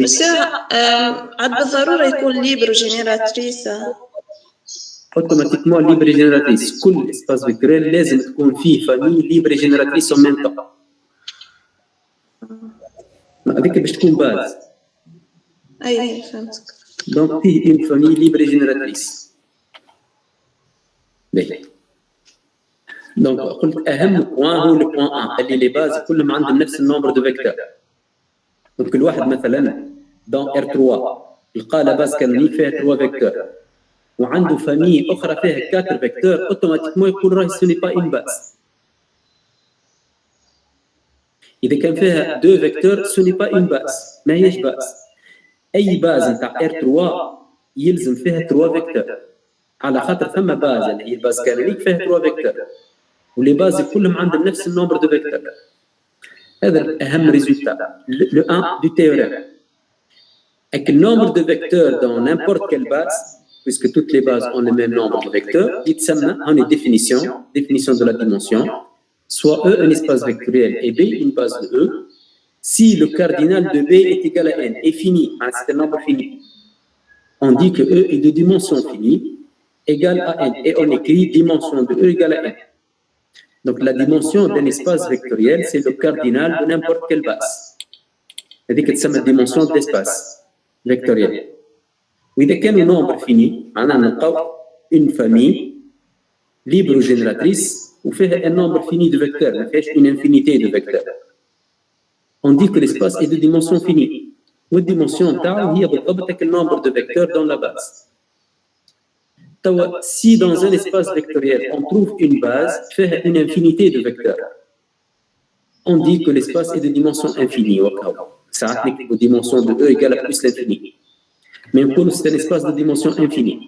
بس عاد بالضرورة يكون libre génératrice. Automatiquement libre génératrice. كل espace vectoriel لازم تكون فيه famille libre génératrice en même temps. هذيك باش تكون باز. أي فهمتك. Donc فيه une famille libre génératrice. Donc قلت أهم بوان هو le point 1 اللي les bases كلهم عندهم نفس النمبر دو فيكتور. Donc الواحد مثلا dans R3 لقى لا باز كانونيك فيها 3 فيكتور وعنده famille أخرى فيها 4 فيكتور automatiquement يقول راهي ce n'est pas une base. إذا كان فيها 2 فيكتور ce n'est pas une base ما هيش باز. أي باز نتاع R3 يلزم فيها 3 فيكتور على خاطر ثم باز اللي هي الباز كانونيك فيها 3 فيكتور ولي باز كلهم عندهم نفس النمبر دو فيكتور. هذا أهم ريزولتا le 1 du théorème. Avec le nombre de vecteurs dans n'importe quelle base, puisque toutes les bases ont le même nombre de vecteurs, il s'appelle en définition de la dimension, soit E un espace vectoriel et B une base de E. Si le cardinal de B est égal à n, est fini, c'est un nombre fini, on dit que E est de dimension finie égale à n, et on écrit dimension de E égale à n. Donc la dimension d'un espace vectoriel, c'est le cardinal de n'importe quelle base. C'est-à-dire que c'est la dimension de l'espace vectoriel. وإذا كان le nombre fini, معناها نلقاو une famille libre génératrice وفيها un nombre fini de vecteurs, ما فيهاش une infinité de vecteurs. On dit que l'espace est de dimension finie. والdimension تاعو هي بالضبط le nombre de vecteurs dans la base. Si dans un espace vectoriel, on trouve une base, fait une infinité de vecteurs, on dit que l'espace est de dimension infinie. Ça applique aux dimensions de E égale à plus l'infini. Mais pour nous, c'est un espace de dimension infinie.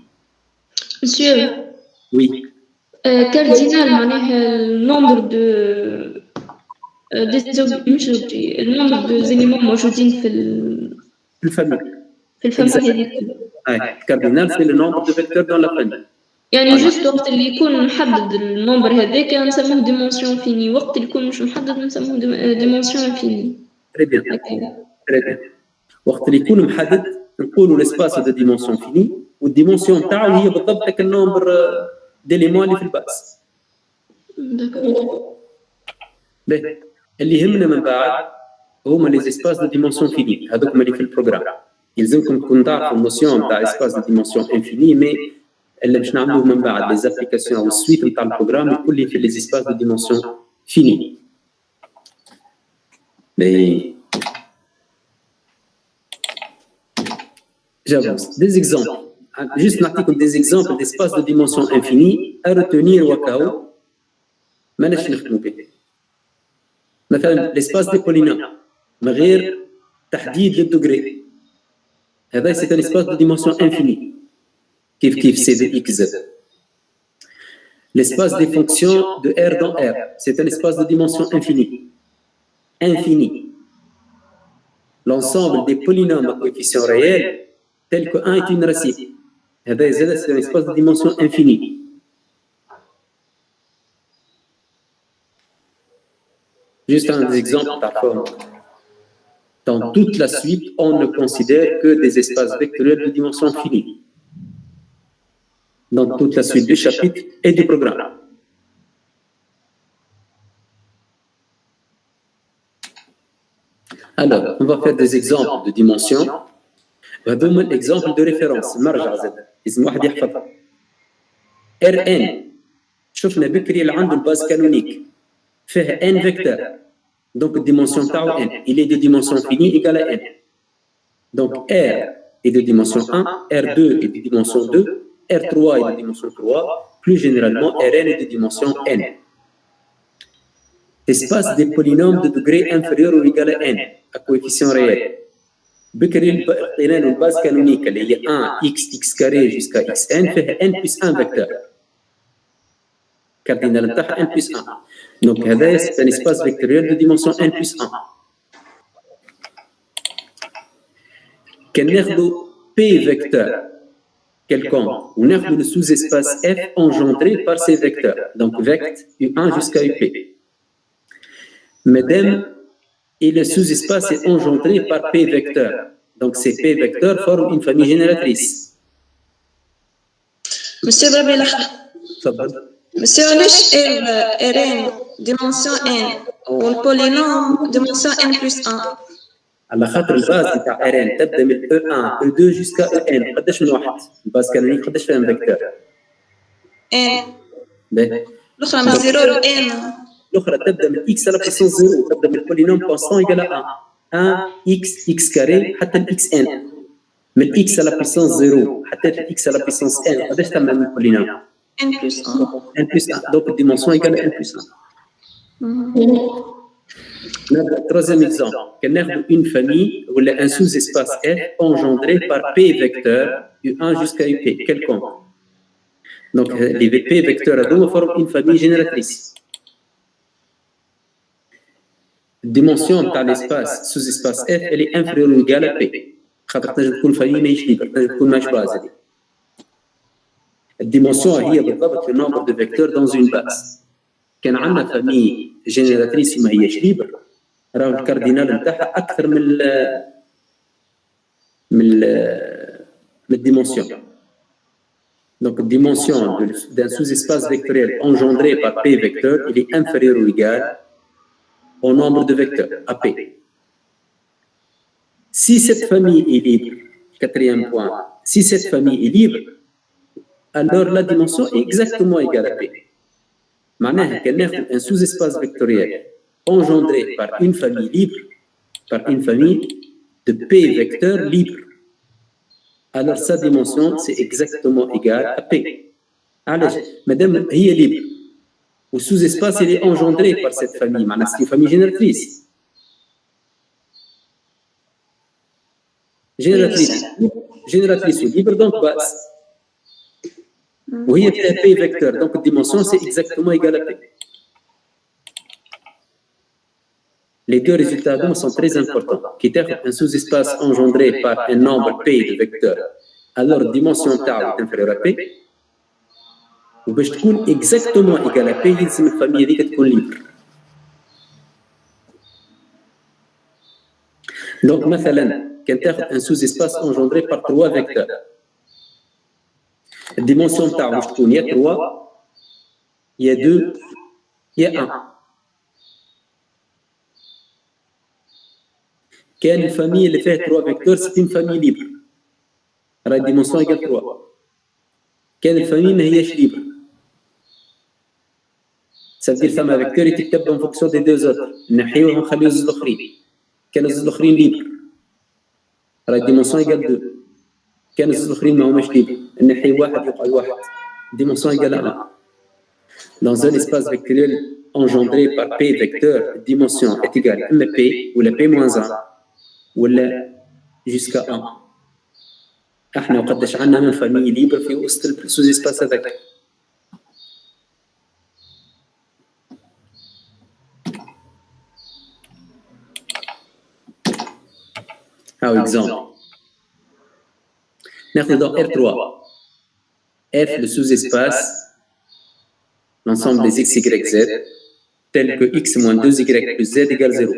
Monsieur, Oui. cardinal, le nombre de le nombre d'éléments موجودين في الفاميلي. في الفاميلي هذيك. Cardinal, c'est le nombre de vecteurs dans la famille. يعني جوست وقت اللي يكون محدد النمبر هذاك نسموه ديمونسيون فيني، وقت اللي يكون مش محدد نسموه ديمونسيون فيني. Très bien. Très bien. وقت اللي يكون محدد نقولوا l'espace de dimension finie والديمونسيون تاعو هي بالضبط هذاك النمبر ديليمون اللي في الباس. باهي اللي يهمنا من بعد هما لي اسباس دو ديمونسيون فيني هذوك اللي في البروغرام. يلزمكم تكون تعرفوا النوسيون تاع اسباس دو ديمونسيون انفيني مي اللي باش نعملوه من بعد لي زابليكاسيون او السويت نتاع البروغرام الكل في لي اسباس دو ديمونسيون فيني. باهي j'avance. Des exemples. Juste des exemples d'espaces de dimension infinie à retenir وكاو ما نش نخدموا به. مثلا l'espace des polynômes من غير تحديد للدوغري. هذا c'est un espace de dimension infinie. كيف C de x z. L'espace des fonctions de R dans R, c'est un espace de dimension infinie. Infini. L'ensemble des polynômes à coefficients réels tel que 1 est une racine. C'est un espace de dimension infinie. Juste un exemple parfois. Dans toute la suite, on ne considère que des espaces vectoriels de dimension finie. Dans toute la suite du chapitre et du programme. Alors, on va faire des exemples de dimensions. هذوما الاكزامبل دو ريفيرونس نرجع زاد لازم واحد يحفظها. ار ان شفنا بكري اللي عنده الباز كانونيك فيه ان فيكتور دونك الديمونسيون تاعو ان il est de dimension finie égale à n. Donc r est de dimension 1, r2 est de dimension 2, r3 est de dimension 3, plus généralement rn est de dimension n. Espace des polynômes de degré inférieur ou égal à n à coefficient réel. بكري لقينا له الباز كانونيك اللي هي 1 x كاري jusqu'à xn فيها n plus 1 فيكتور. كاردينال نتاعها n plus 1. دونك هذا c'est un espace vectoriel de dimension n plus 1. كان ناخذوا p vecteur quelconque وناخذوا le sous-espace f engendré par ces vecteurs. Donc vect u1 jusqu'à up. Madame et le sous-espace est engendré par P vecteur. Donc ces P vecteurs forment une famille génératrice. Monsieur Babi Lahda. Monsieur, علاش Rn dimension n والبولينوم dimension n plus 1؟ على خاطر الباز نتاع Rn تبدا من E1 E2 jusqu'à En. قداش من واحد؟ الباز كانونيك قداش فيها فيكتور؟ n. باهي. الأخرى من 0 ل n. الأخرى تبدا من x à la puissance 0 تبدا من البولينوم constant égal à 1 x كاري حتى ال xn من x à la puissance 0 حتى ال x à la puissance n قداش تعمل من البولينوم؟ n plus 1. n plus 1 donc la dimension égale à n plus 1. Troisième exemple, qu'on a une famille où il y a un sous-espace F engendré par P vecteurs U1 jusqu'à UP, quelconque. Donc les P vecteurs forment une famille génératrice. Dimension de l'espace sous-espace F, elle est inférieure ou égale à P. خاطر تنجم تكون famille ماهيش libre, تنجم تكون ماهيش base. La dimension هي بالضبط le nombre de vecteurs dans une base. كان عندنا famille génératrice ما هيش libre. راهو الكاردينال نتاعها اكثر من الديمونسيون. Donc la dimension d'un sous-espace vectoriel engendré par P vecteur, il est inférieur ou égal au nombre de vecteurs, AP. Si cette famille est libre, quatrième point, si cette famille est libre, alors la dimension est exactement égale à P. معناها qu'elle a un sous-espace vectoriel engendré par une famille libre, par une famille de P vecteurs libres. Alors sa dimension, c'est exactement égal à P. Madame, elle est libre. Ou sous-espace, il est engendré par cette famille. C'est une famille génératrice. Génératrice ou libre, donc basse. Oui, il y a P vecteur. Donc, dimension, c'est exactement égal à P. Les deux résultats sont très importants. Qui est un sous-espace engendré par un nombre P de vecteurs. Alors, dimension tau est inférieure à P. Ou باش تكون exactement égal à P, يلزم الفاميليا هذيك تكون libre. Donc, مثلا, كان تاخذ un sous-espace engendré par 3 vecteurs. La dimension تاعو باش تكون يا 3 يا 2 يا 1. كان الفاميليا اللي فيها 3 vecteurs c'est une famille libre. راهي dimension égale 3. كان الفاميليا ما هياش libre. Ça veut dire فما vecteur يتكتب en fonction des deux autres. نحيوهم ونخليو الزوج الاخرين. كان الزوج الاخرين libre. راهي dimension égale 2. كان الزوج الاخرين ما هماش libre. نحي واحد يبقى واحد. Dimension égale à 1. Dans un espace vectoriel engendré par P vecteur, dimension est égale à P ou la P moins 1 ou jusqu'à 1. احنا وقداش عندنا من فاميلي ليبر في وسط السوز اسباس هذاك. Par exemple, ناخذ dans R3 F le sous-espace l'ensemble des x, y, z tel que x moins 2y plus z égale 0.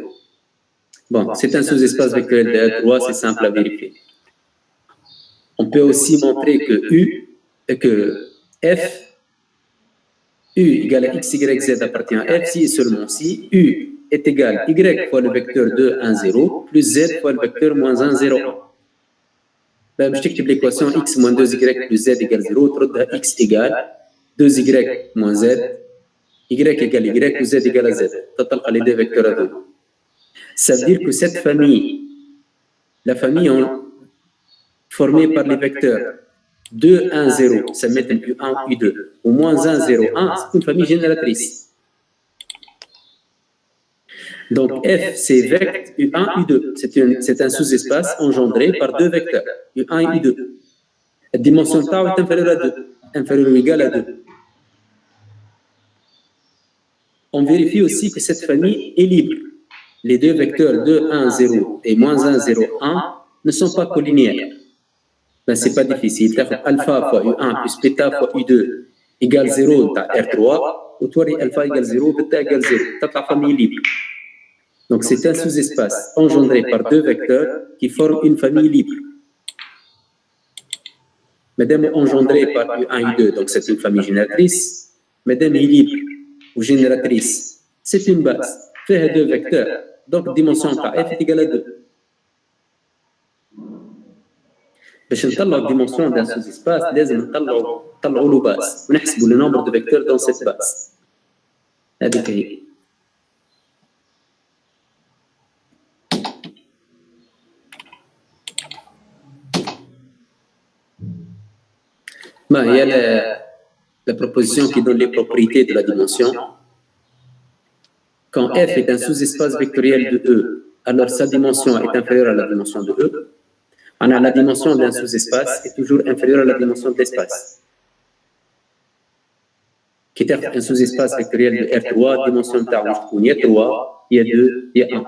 Bon, c'est un sous-espace vectoriel de R3, c'est simple à vérifier. On peut aussi montrer que F, U égale à x, y, z appartient à F si et seulement si U est égal à y fois le vecteur 2, 1, 0 plus z fois le vecteur moins 1, 0, 1. Ben, je t'écris l'équation x moins 2y plus z égale 0, تردها x égale 2y moins z, y égale y ou z égale à z. تطلق les deux vecteurs à deux. Ça veut dire que cette famille, la famille formée par les vecteurs 2, 1, 0, ça met un U1, U2, ou moins 1, 0, 1, c'est une famille génératrice. Donc F, c'est vecteur U1, U2. C'est un sous-espace engendré par deux vecteurs, U1 et U2. La dimension tau est inférieure à 2, inférieure ou égale à 2. On vérifie aussi que cette famille est libre. Les deux vecteurs 2, 1, 0 et moins 1, 0, 1 ne sont pas collinéaires. Ben, ce n'est pas difficile. Alpha fois U1 plus bêta fois U2 égale 0 dans R3, ou toi, alpha égale 0, bêta égale 0. C'est la famille libre. Donc, c'est un sous-espace engendré par deux vecteurs qui forment une famille libre. Madame engendrée par U1 et U2, donc c'est une famille génératrice. Madame est libre ou génératrice. C'est une base. Fait deux vecteurs. Donc, dimension par F est égale à 2. باش نطلعوا الديمونسيون d'un sous-espace لازم نطلعوا له باس ونحسبوا le nombre de vecteurs dans cette base. هذيك هي. Il y a la proposition qui donne les propriétés de la dimension. Quand F est un sous-espace vectoriel de E, alors sa dimension est inférieure à la dimension de E. La dimension d'un sous-espace est toujours inférieure à la dimension de l'espace. Qui est un sous-espace vectoriel de R3, dimension de il y a 3, il y a 2, il y a 1.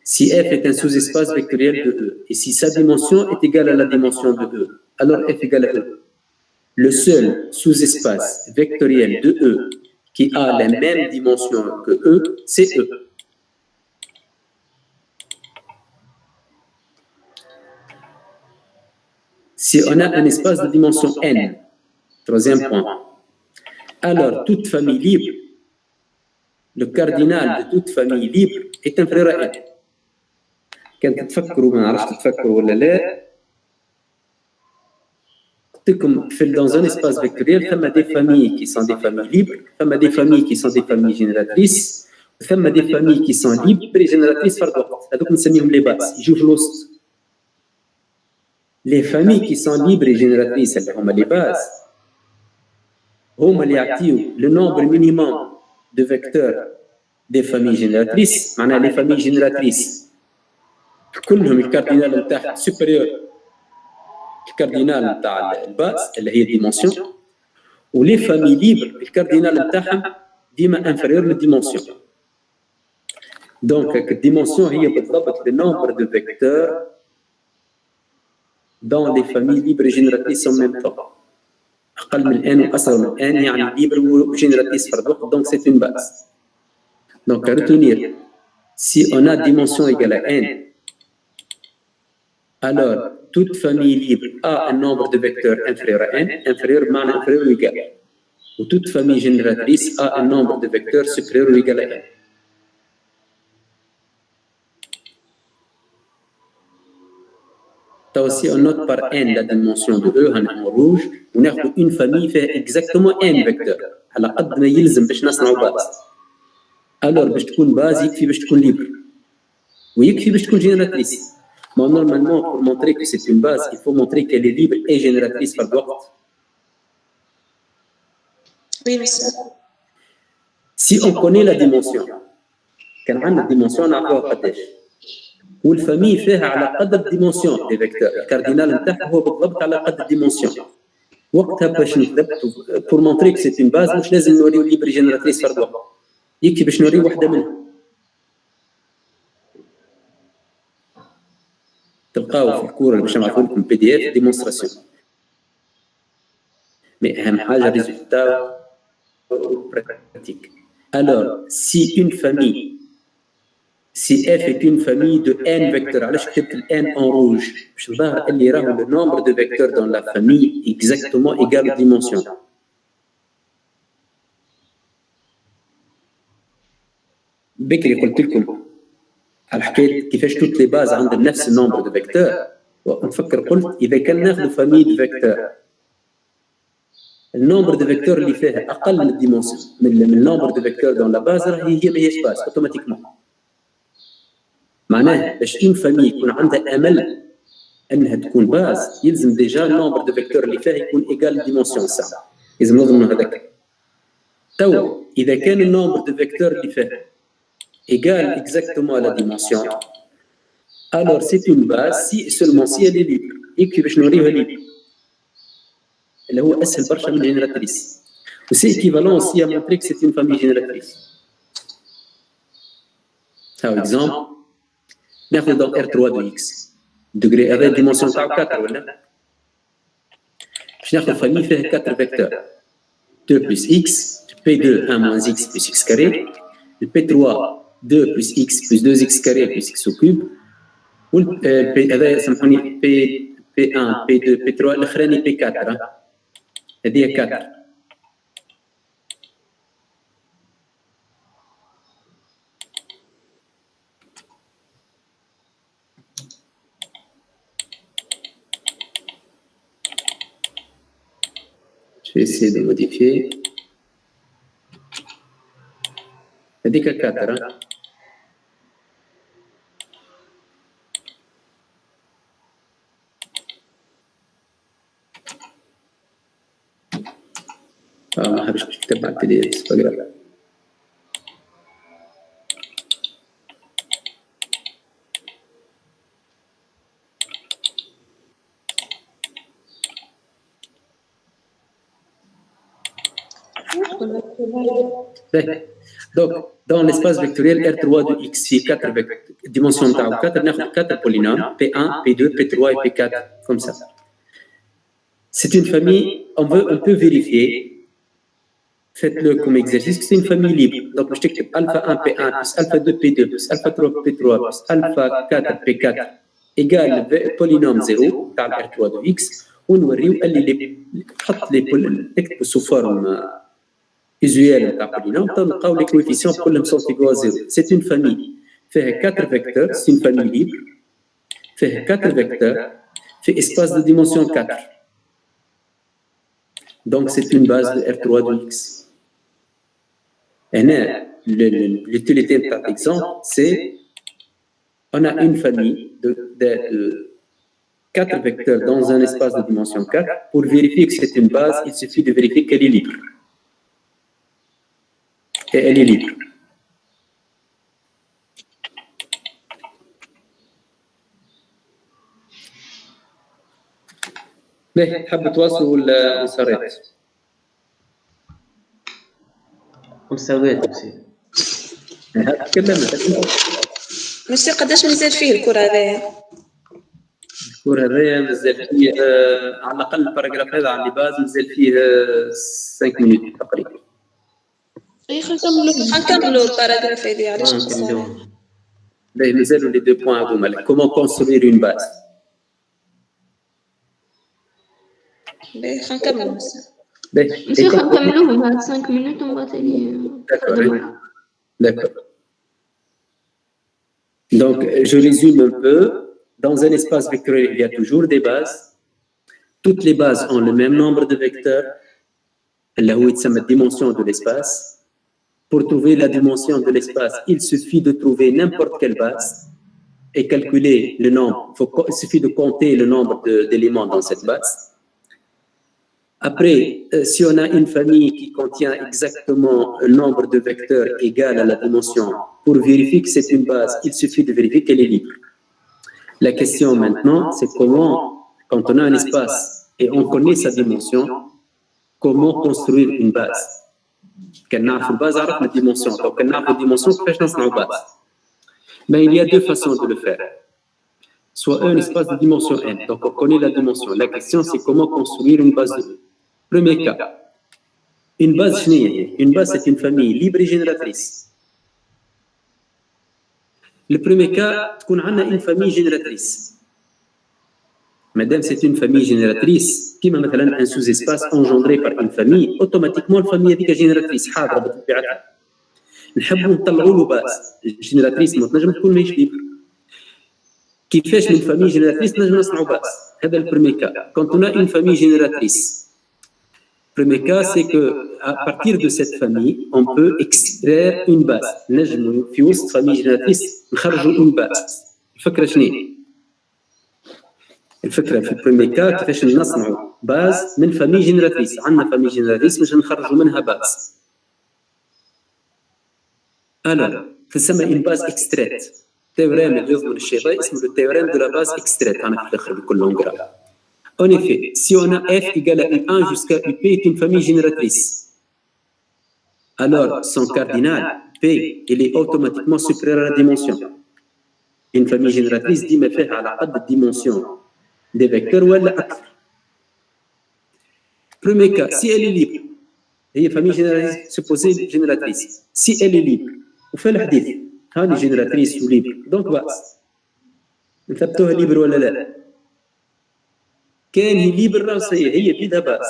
Si F est un sous-espace vectoriel de E, et si sa dimension est égale à la dimension de E, alors F égale à E. Le seul sous-espace vectoriel de E qui a la même dimension que E, c'est E. Si on a un espace de dimension n, troisième point, alors toute famille libre, le cardinal de toute famille libre est inférieur à n. Quand تفكروا ما نعرفش تفكروا ولا لا قلت لكم dans un espace vectoriel ثم des familles qui sont des familles libres ثم des familles qui sont des familles génératrices ثم des familles qui sont libres et génératrices فرد وقت هذوك نسميهم les bases يجوا في الوسط. Les familles qui sont libres et génératrices اللي هما les bases هما اللي يعطيو le nombre minimum de vecteurs des familles génératrices. معناها les familles génératrices كلهم الكاردينال نتاعهم supérieur الكاردينال نتاع الباس اللي هي الديمونسيون، ولي فامي ليبر الكاردينال نتاعهم ديما انفيريور للديمونسيون. دونك الديمونسيون هي بالضبط le nombre de vecteurs dans les familles libres et génératrices en même temps. أقل من n وأصغر من n يعني libre وgénératrice par الوقت. Donc c'est une base. Donc à retenir, si on a dimension égale à n, alors toute famille libre a un nombre de vecteurs inférieur à n, inférieur معنى inférieur ou égal. Ou toute famille génératrice a un nombre de vecteurs supérieur ou égal à n. aussi on note par n la dimension de E en rouge وناخذ une famille fait exactement n vecteurs على قد ما يلزم باش نصنعوا باز. alors باش تكون باز يكفي باش تكون libre ويكفي باش تكون génératrice. Mais normalement pour montrer que c'est une base il faut montrer qu'elle est libre et génératrice par الوقت. Oui, monsieur. Si on connaît la dimension كان عندنا dimension نعرفوها قداش والفامي فيها على قدر الديمونسيون دي فيكتور الكاردينال نتاعها هو بالضبط على قدر الديمونسيون. وقتها باش نثبتوا بور مونتري كو سيت اون باز مش لازم نوريو ليبر جينيراتريس فرد وقت، يكفي باش نوريو وحده منهم. تلقاو في الكوره اللي باش نبعثوا لكم PDF ديمونستراسيون. مي اهم حاجه ريزولتا براتيك. Alors si une famille si f est une famille de n vecteurs, alors je clique n en rouge, je vais le nombre de vecteurs dans la famille exactement égal aux dimensions. بكري قلت لكم على حكايه كيفاش toutes les bases عندهم نفس النمبر de vecteurs. ونفكر قلت اذا كان ناخذ famille de vecteurs النمبر de vecteurs اللي فيها اقل من الديمونسيون من النمبر de vecteurs dans la base راهي هي ماهيش باز اوتوماتيكمون. معناه باش اون فامي يكون عندها امل انها تكون باز يلزم ديجا النمبر دو فيكتور اللي فيها يكون ايجال ديمونسيون سا. لازم نضمنوا هذاك. تو اذا كان النمبر دو فيكتور اللي فيها ايجال اكزاكتومون لا ديمونسيون alors c'est une base si seulement si elle est libre. يكفي باش نوريوها ليبر اللي هو اسهل برشا من جينيراتريس. وسي ايكيفالون سي ا مونتري كو سي اون فامي جينيراتريس. هاو اكزامبل ناخذ دونك R3 de X degré هذا الديمونسيون تاعو 4 ولا باش ناخذ فامي فيها 4 فيكتور 2 plus X P2 1 moins X plus X carré P3 2 plus X plus 2X carré plus X au cube هذا سامحوني P1 P2 P3 الاخراني P4 هذه 4. Je vais essayer de modifier. هذيك 4 ما حبش نكتب على التليفون بس بقرا. Donc, dans l'espace vectoriel R3 de X, il y a 4 dimensions de 4, on a 4 polynômes, P1, P2, P3 et P4, comme ça. C'est une famille, on peut vérifier, faites-le comme exercice, que c'est une famille libre. Donc, je t'écris alpha 1, P1, plus alpha 2, P2, plus alpha 3, P3, plus alpha 4, P4, égale polynôme 0, dans R3 de X, on va voir sous forme usuelle de polynôme, on les coefficients كلهم sont égaux à 0. C'est une famille. Fait 4 vecteurs, c'est une famille libre. Fait 4 vecteurs, fait espace de dimension 4. Donc c'est une base de R3 de X. Et l'utilité de cet exemple, c'est on a une famille de 4 vecteurs dans un espace de dimension 4. Pour vérifier que c'est une base, il suffit de vérifier qu'elle est libre. et elle est libre. باهي تحب تواصل ولا مسارات؟ مساوات بصير. تكلمنا ماشي قداش مازال فيه الكرة هذايا؟ الكور هذايا مازال فيه على الاقل الباراجراف هذا على باز مازال فيه 5 مينوت تقريبا. اي نكملوا الباراجراف هذه علاش قصير؟ باهي مازالوا لي دو بوين هذوما كومون كونستروير اون باز. باهي نكملوا. باهي مسيو نكملوهم هاد 5 minutes ومن بعد تاني. D'accord. Donc, je résume un peu. Dans un espace vectoriel, il y a toujours des bases. Toutes les bases ont le même nombre de vecteurs. Là où c'est la dimension de l'espace. Pour trouver la dimension de l'espace, il suffit de trouver n'importe quelle base et calculer le nombre. Il suffit de compter le nombre d'éléments dans cette base. Après, si on a une famille qui contient exactement un nombre de vecteurs égal à la dimension, pour vérifier que c'est une base, il suffit de vérifier qu'elle est libre. La question maintenant, c'est comment, quand on a un espace et on connaît sa dimension, comment construire une base. Quand on a une base, on a une dimension. Donc, quand on a une dimension, on a une base. Mais il y a deux façons de le faire. Soit un espace de dimension n, donc on connaît la dimension. La question, c'est comment construire une base de. Premier cas, une base, c'est une famille libre et génératrice. Le premier cas, on a une famille génératrice. Madame, c'est une famille génératrice qui m'a مثلا un sous-espace engendré par une famille, automatiquement la famille est génératrice. حاضرة بطبيعتها. نحبوا نطلعوا له باز. الجينيراتريس ما تنجم تكون ماهيش libre. كيفاش من famille génératrice نجم نصنعوا باز. هذا le premier cas. Quand on a une famille génératrice, le premier cas, c'est qu'à partir de cette famille, on peut extraire une base. نجم في وسط famille génératrice نخرجوا une base. الفكرة شنو؟ الفكرة في البريمي كا كيفاش نصنعوا باز من famille génératrice. عندنا famille génératrice باش نخرجوا منها باز. Alors, تسمى une base extraite. théorème اللي يضمن الشيء هذا اسمه le théorème de la base extraite. أنا في الآخر بكل لونغرا. En effet, si on a f égale à U1 jusqu'à UP est une famille génératrice, alors son cardinal, P, il est automatiquement supérieur à la dimension. Une famille génératrice dit mais fait à la de dimension des vecteurs ou elle a. Premier cas, si elle est libre, et une famille génératrice supposée génératrice, si elle est libre, on fait le hadith, elle est génératrice ou libre, donc bas. Vous savez libre ou la. كان هي libre هي بيدها باس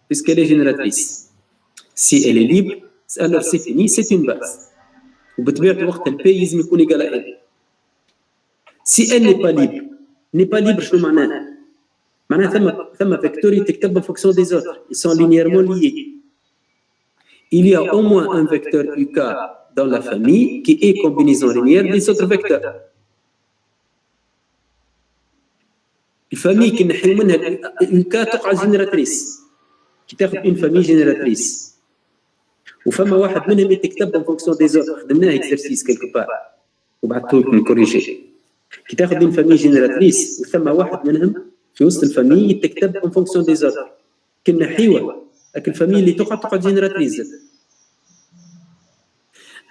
puisqu'elle est génératrice. Si elle est libre, alors c'est fini, c'est une base. وبطبيعة الوقت البي لازم يكون égal à elle. Si elle n'est pas libre شنو معناها؟ معناها ثم فيكتور يتكتب en fonction des autres. Ils sont linéairement liés. Il y a au moins un vecteur UK dans la famille qui est combinaison linéaire des autres vecteurs. الفامي كي نحيو منها الكا تقع جينيراتريس كي تاخذ اون فامي جينيراتريس وفما واحد منهم يتكتب ان فونكسيون دي زوتر خدمناه اكزرسيس كيلكو بار وبعثته لكم كوريجي كي تاخذ اون فامي جينيراتريس وثم واحد منهم في وسط الفامي يتكتب ان فونكسيون دي زوتر كي نحيوها هاك الفامي اللي تقع جينيراتريس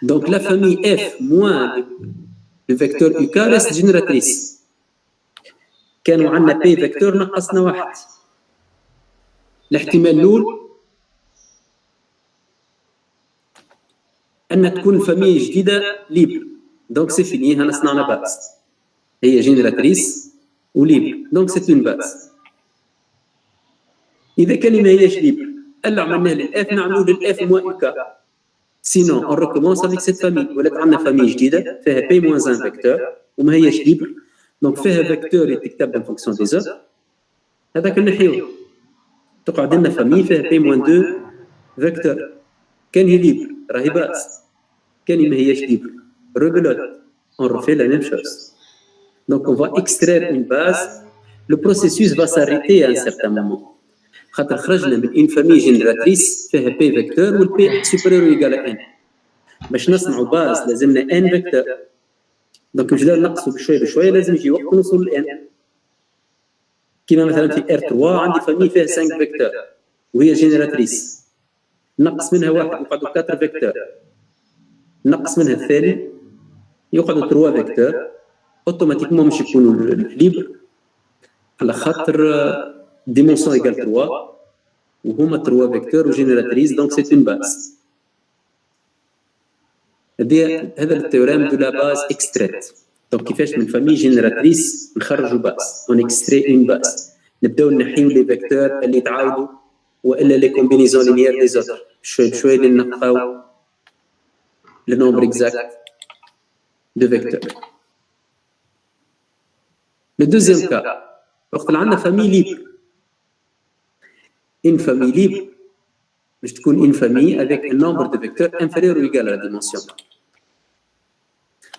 دونك لا فامي اف موان لو فيكتور يو كا ريست جينيراتريس كانوا عندنا بي فيكتور نقصنا واحد. الاحتمال الأول أن تكون فامي جديدة ليبر دونك سي فيني هنا صنعنا باز هي جينيراتريس وليبر دونك سي اون باز. إذا كان ما هياش ليبر ألا عملناه للإف نعملوه للإف موان كا سينون أون ريكومونس افيك سيت فامي ولات عندنا فامي جديدة فيها بي موان ان فيكتور وما هياش ليبر دونك فيها فيكتور يتكتب ان فونكسيون دي زوتر هذاك نحيوه تقعد لنا فامي فيها بي موان 2 فيكتور كان هي ليبر راهي باس كان ما هياش ليبر rebelote on refait la même chose donc on va extraire une base le processus va s'arrêter à un certain moment خاطر خرجنا من une famille génératrice فيها بي فيكتور والبي supérieur ou égal à n باش نصنعوا باز لازمنا ان فيكتور. دونك باش نقصوا بشويه بشويه لازم يجي وقت نوصل لان. كيما مثلا في ار 3 عندي فامي فيها 5 فيكتور وهي جينيراتريس، نقص منها واحد يقعدوا 4 فيكتور، نقص منها الثاني يقعدوا 3 فيكتور، اوتوماتيكمون مش يكونوا ليبر على خاطر ديمونسيون ايكال 3 وهما 3 فيكتور وجينيراتريس. دونك سي اون باز. هذا التيوريم دو لا باز اكستريت. دونك كيفاش من فامي جينيراتريس نخرجوا باز، اون اكستري اون باز، نبداو نحيو لي فيكتور اللي تعاودوا والا لي كومبينيزون لينيير دي زوتر شوي بشوي لنلقاو لو نومبر اكزاكت دو فيكتور. لو دوزيام كا وقت اللي عندنا فامي ليبر، ان فامي ليبر باش تكون ان فامي افيك ان نومبر دو فيكتور انفيريور او ايكال لا ديمونسيون.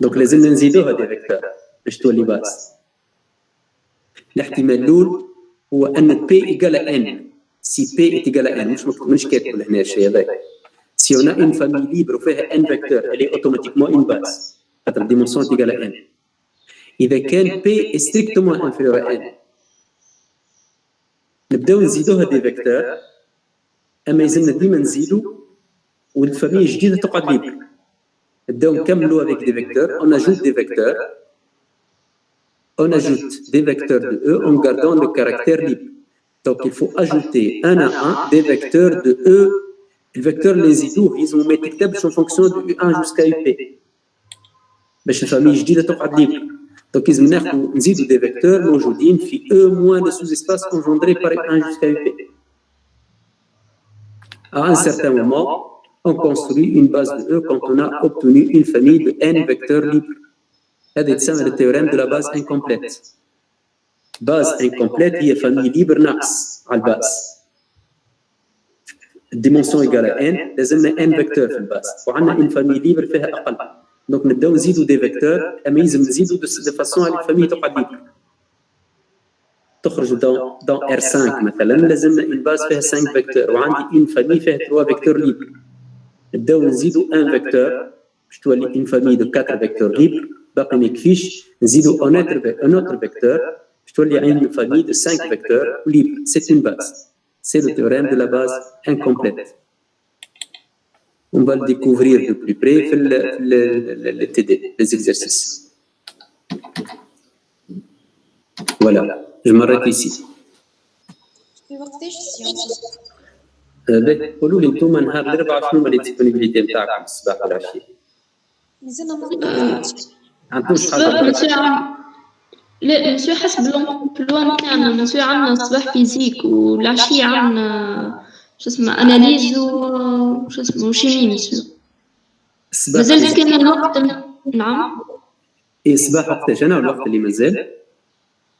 دونك لازمنا نزيدوها دي فيكتور باش تولي باز. الاحتمال الاول هو ان بي ايكال ان، سي بي ايكال ان مش كاتب هنا الشيء هذا. سي اون ان فامي ليبر وفيها ان فيكتور اللي اوتوماتيكمون ان باز خاطر ديمونسيون ايكال ان. اذا كان بي ستريكتومون انفيريور ان نبداو نزيدوها دي فيكتور، اما يلزمنا ديما نزيدو والفامي الجديده تقعد ليبر. نبداو نكملوا avec des vecteurs, on ajoute des vecteurs, on ajoute des vecteurs de E en gardant le caractère libre. Donc il faut ajouter un à un des vecteurs de E. Le vecteur les يزيدوه يلزموا ما يتكتبش en fonction de U1 jusqu'à UP باش الفامي الجديده تقعد ليبر. Donc لازم ناخذوا نزيدوا des vecteurs موجودين في E moins le sous-espace engendré par U1 jusqu'à UP. À un certain moment, on construit une base de E quand on a obtenu une famille de n vecteurs libres. هذا يتسمى le théorème de la base incomplète. Base incomplète هي famille libre ناقص على الباز. الديمونسيون ايكال n لازمنا n فيكتور في الباز وعندنا une famille libre فيها اقل. دونك نبداو نزيدوا دي فيكتور، اما يلزم نزيدوا دو فاسون على الفامي تقعد ليبر. تخرج دون R5 مثلا لازمنا une base فيها 5 فيكتور وعندي une famille فيها 3 فيكتور ليبر. نبداو نزيدوا ان فيكتور باش تولي ان فامي دو 4 فيكتور ليبر، باقي ما يكفيش نزيدوا ان اوتر فيكتور باش تولي عندنا فامي دو 5 فيكتور ليبر. سي اون باز، سي لو تhéorème de la base incomplète. On va le découvrir de plus près في le TD, les exercices. Voilà, je m'arrête ici. في وقتاش السيونس؟ قولوا لي انتم نهار الاربعاء شنو هما لي ديسبونيبيليتي نتاعكم الصباح والعشيه؟ مازلنا ما عندوش الصباح حاجه؟ مسيو لا مسيو حسب الامبلوا نتاعنا. مسيو عندنا الصباح فيزيك والعشية عندنا شو اسمه اناليز وشو اسمه شيمي. مسيو مازال كان الوقت. نعم ايه الصباح وقتاش؟ انا الوقت اللي مازلت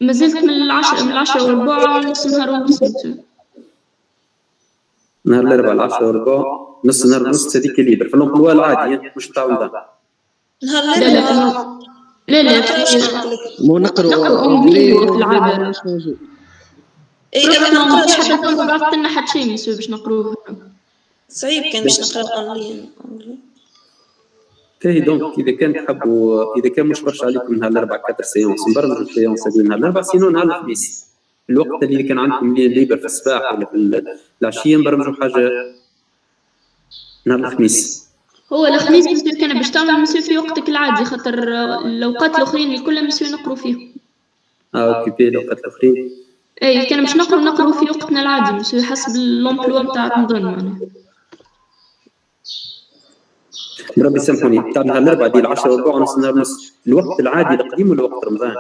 من 10 وربع نص نهار ونص. مسيو نهار الاربعاء 10 وربع نص نهار ونص هذيك ليبر في الامبلوا العادي مش تعوض. نهار لا مو نقرأ أملي في العادة. اي انا نقرا حتى بعثت لنا حد شيء مسيو باش نقروه. صعيب كان باش نقرا اونلاين. كاي دونك اذا كان تحبوا، اذا كان مش برشا عليكم نهار الاربعاء 4 سيونس نبرمجوا السيونس هذه نهار الاربعاء، سينو نهار الخميس الوقت اللي كان عندكم ليبر في الصباح ولا في العشيه نبرمجوا حاجه نهار الخميس. هو الخميس مسيو كان باش تعمل مسيو في وقتك العادي خاطر الاوقات الاخرين اللي كلها مسيو نقروا فيهم. اوكيبي الاوقات الاخرين. اي كان باش نقروا في وقتنا العادي مسيو حسب الامبلوا نتاع رمضان معناها. ربي يسامحوني تاع نهار الاربعاء ديال 10 وربع ونص نهار ونص الوقت العادي القديم ولا وقت رمضان؟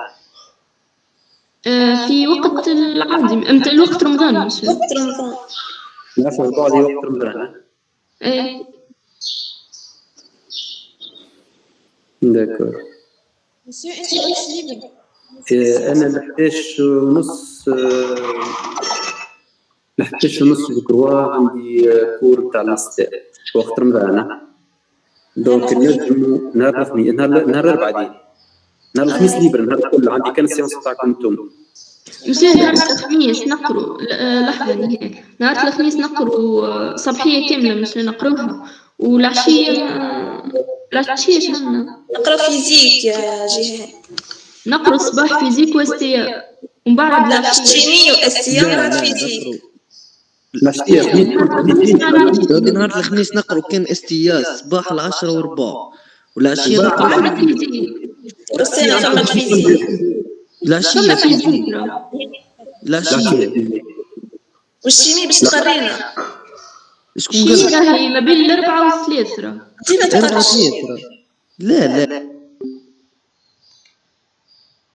في وقت العادي امتى الوقت رمضان مسيو. وقت رمضان 10 وربع ديال وقت رمضان. اي داكور. مسيو انت واش ليبر؟ انا 11 ونص ل 11 ونص بكرة عندي كور تاع الماستر وقت رمضان. دونك نجمو نهار الخميس نهار الاربعاء ديال نهار الخميس ليبر نهار الكل عندي كان السيونس تاعكم انتم. مسيو نهار الخميس نقرو لحظة نهائي نهار الخميس نقرو صباحية كاملة مسيو نقروها والعشية العشية شحالنا نقرا فيزيك يا جهاد. نقرو الصباح فيزيك واستياء ومن بعد لا العشية شيمي واستياء لا بعد لا فيزيك. العشية يودي نهار الخميس نقرو كان استياس صباح 10:15 والعشية نقرو وعندنا فيزيك والسنة فما فيزيك. العشية فما فيزيك فيزيك العشية. والشيمي باش تقرينا شكون قال؟ راهي ما بين 4 و3 ديما 4 تقرا. لا لا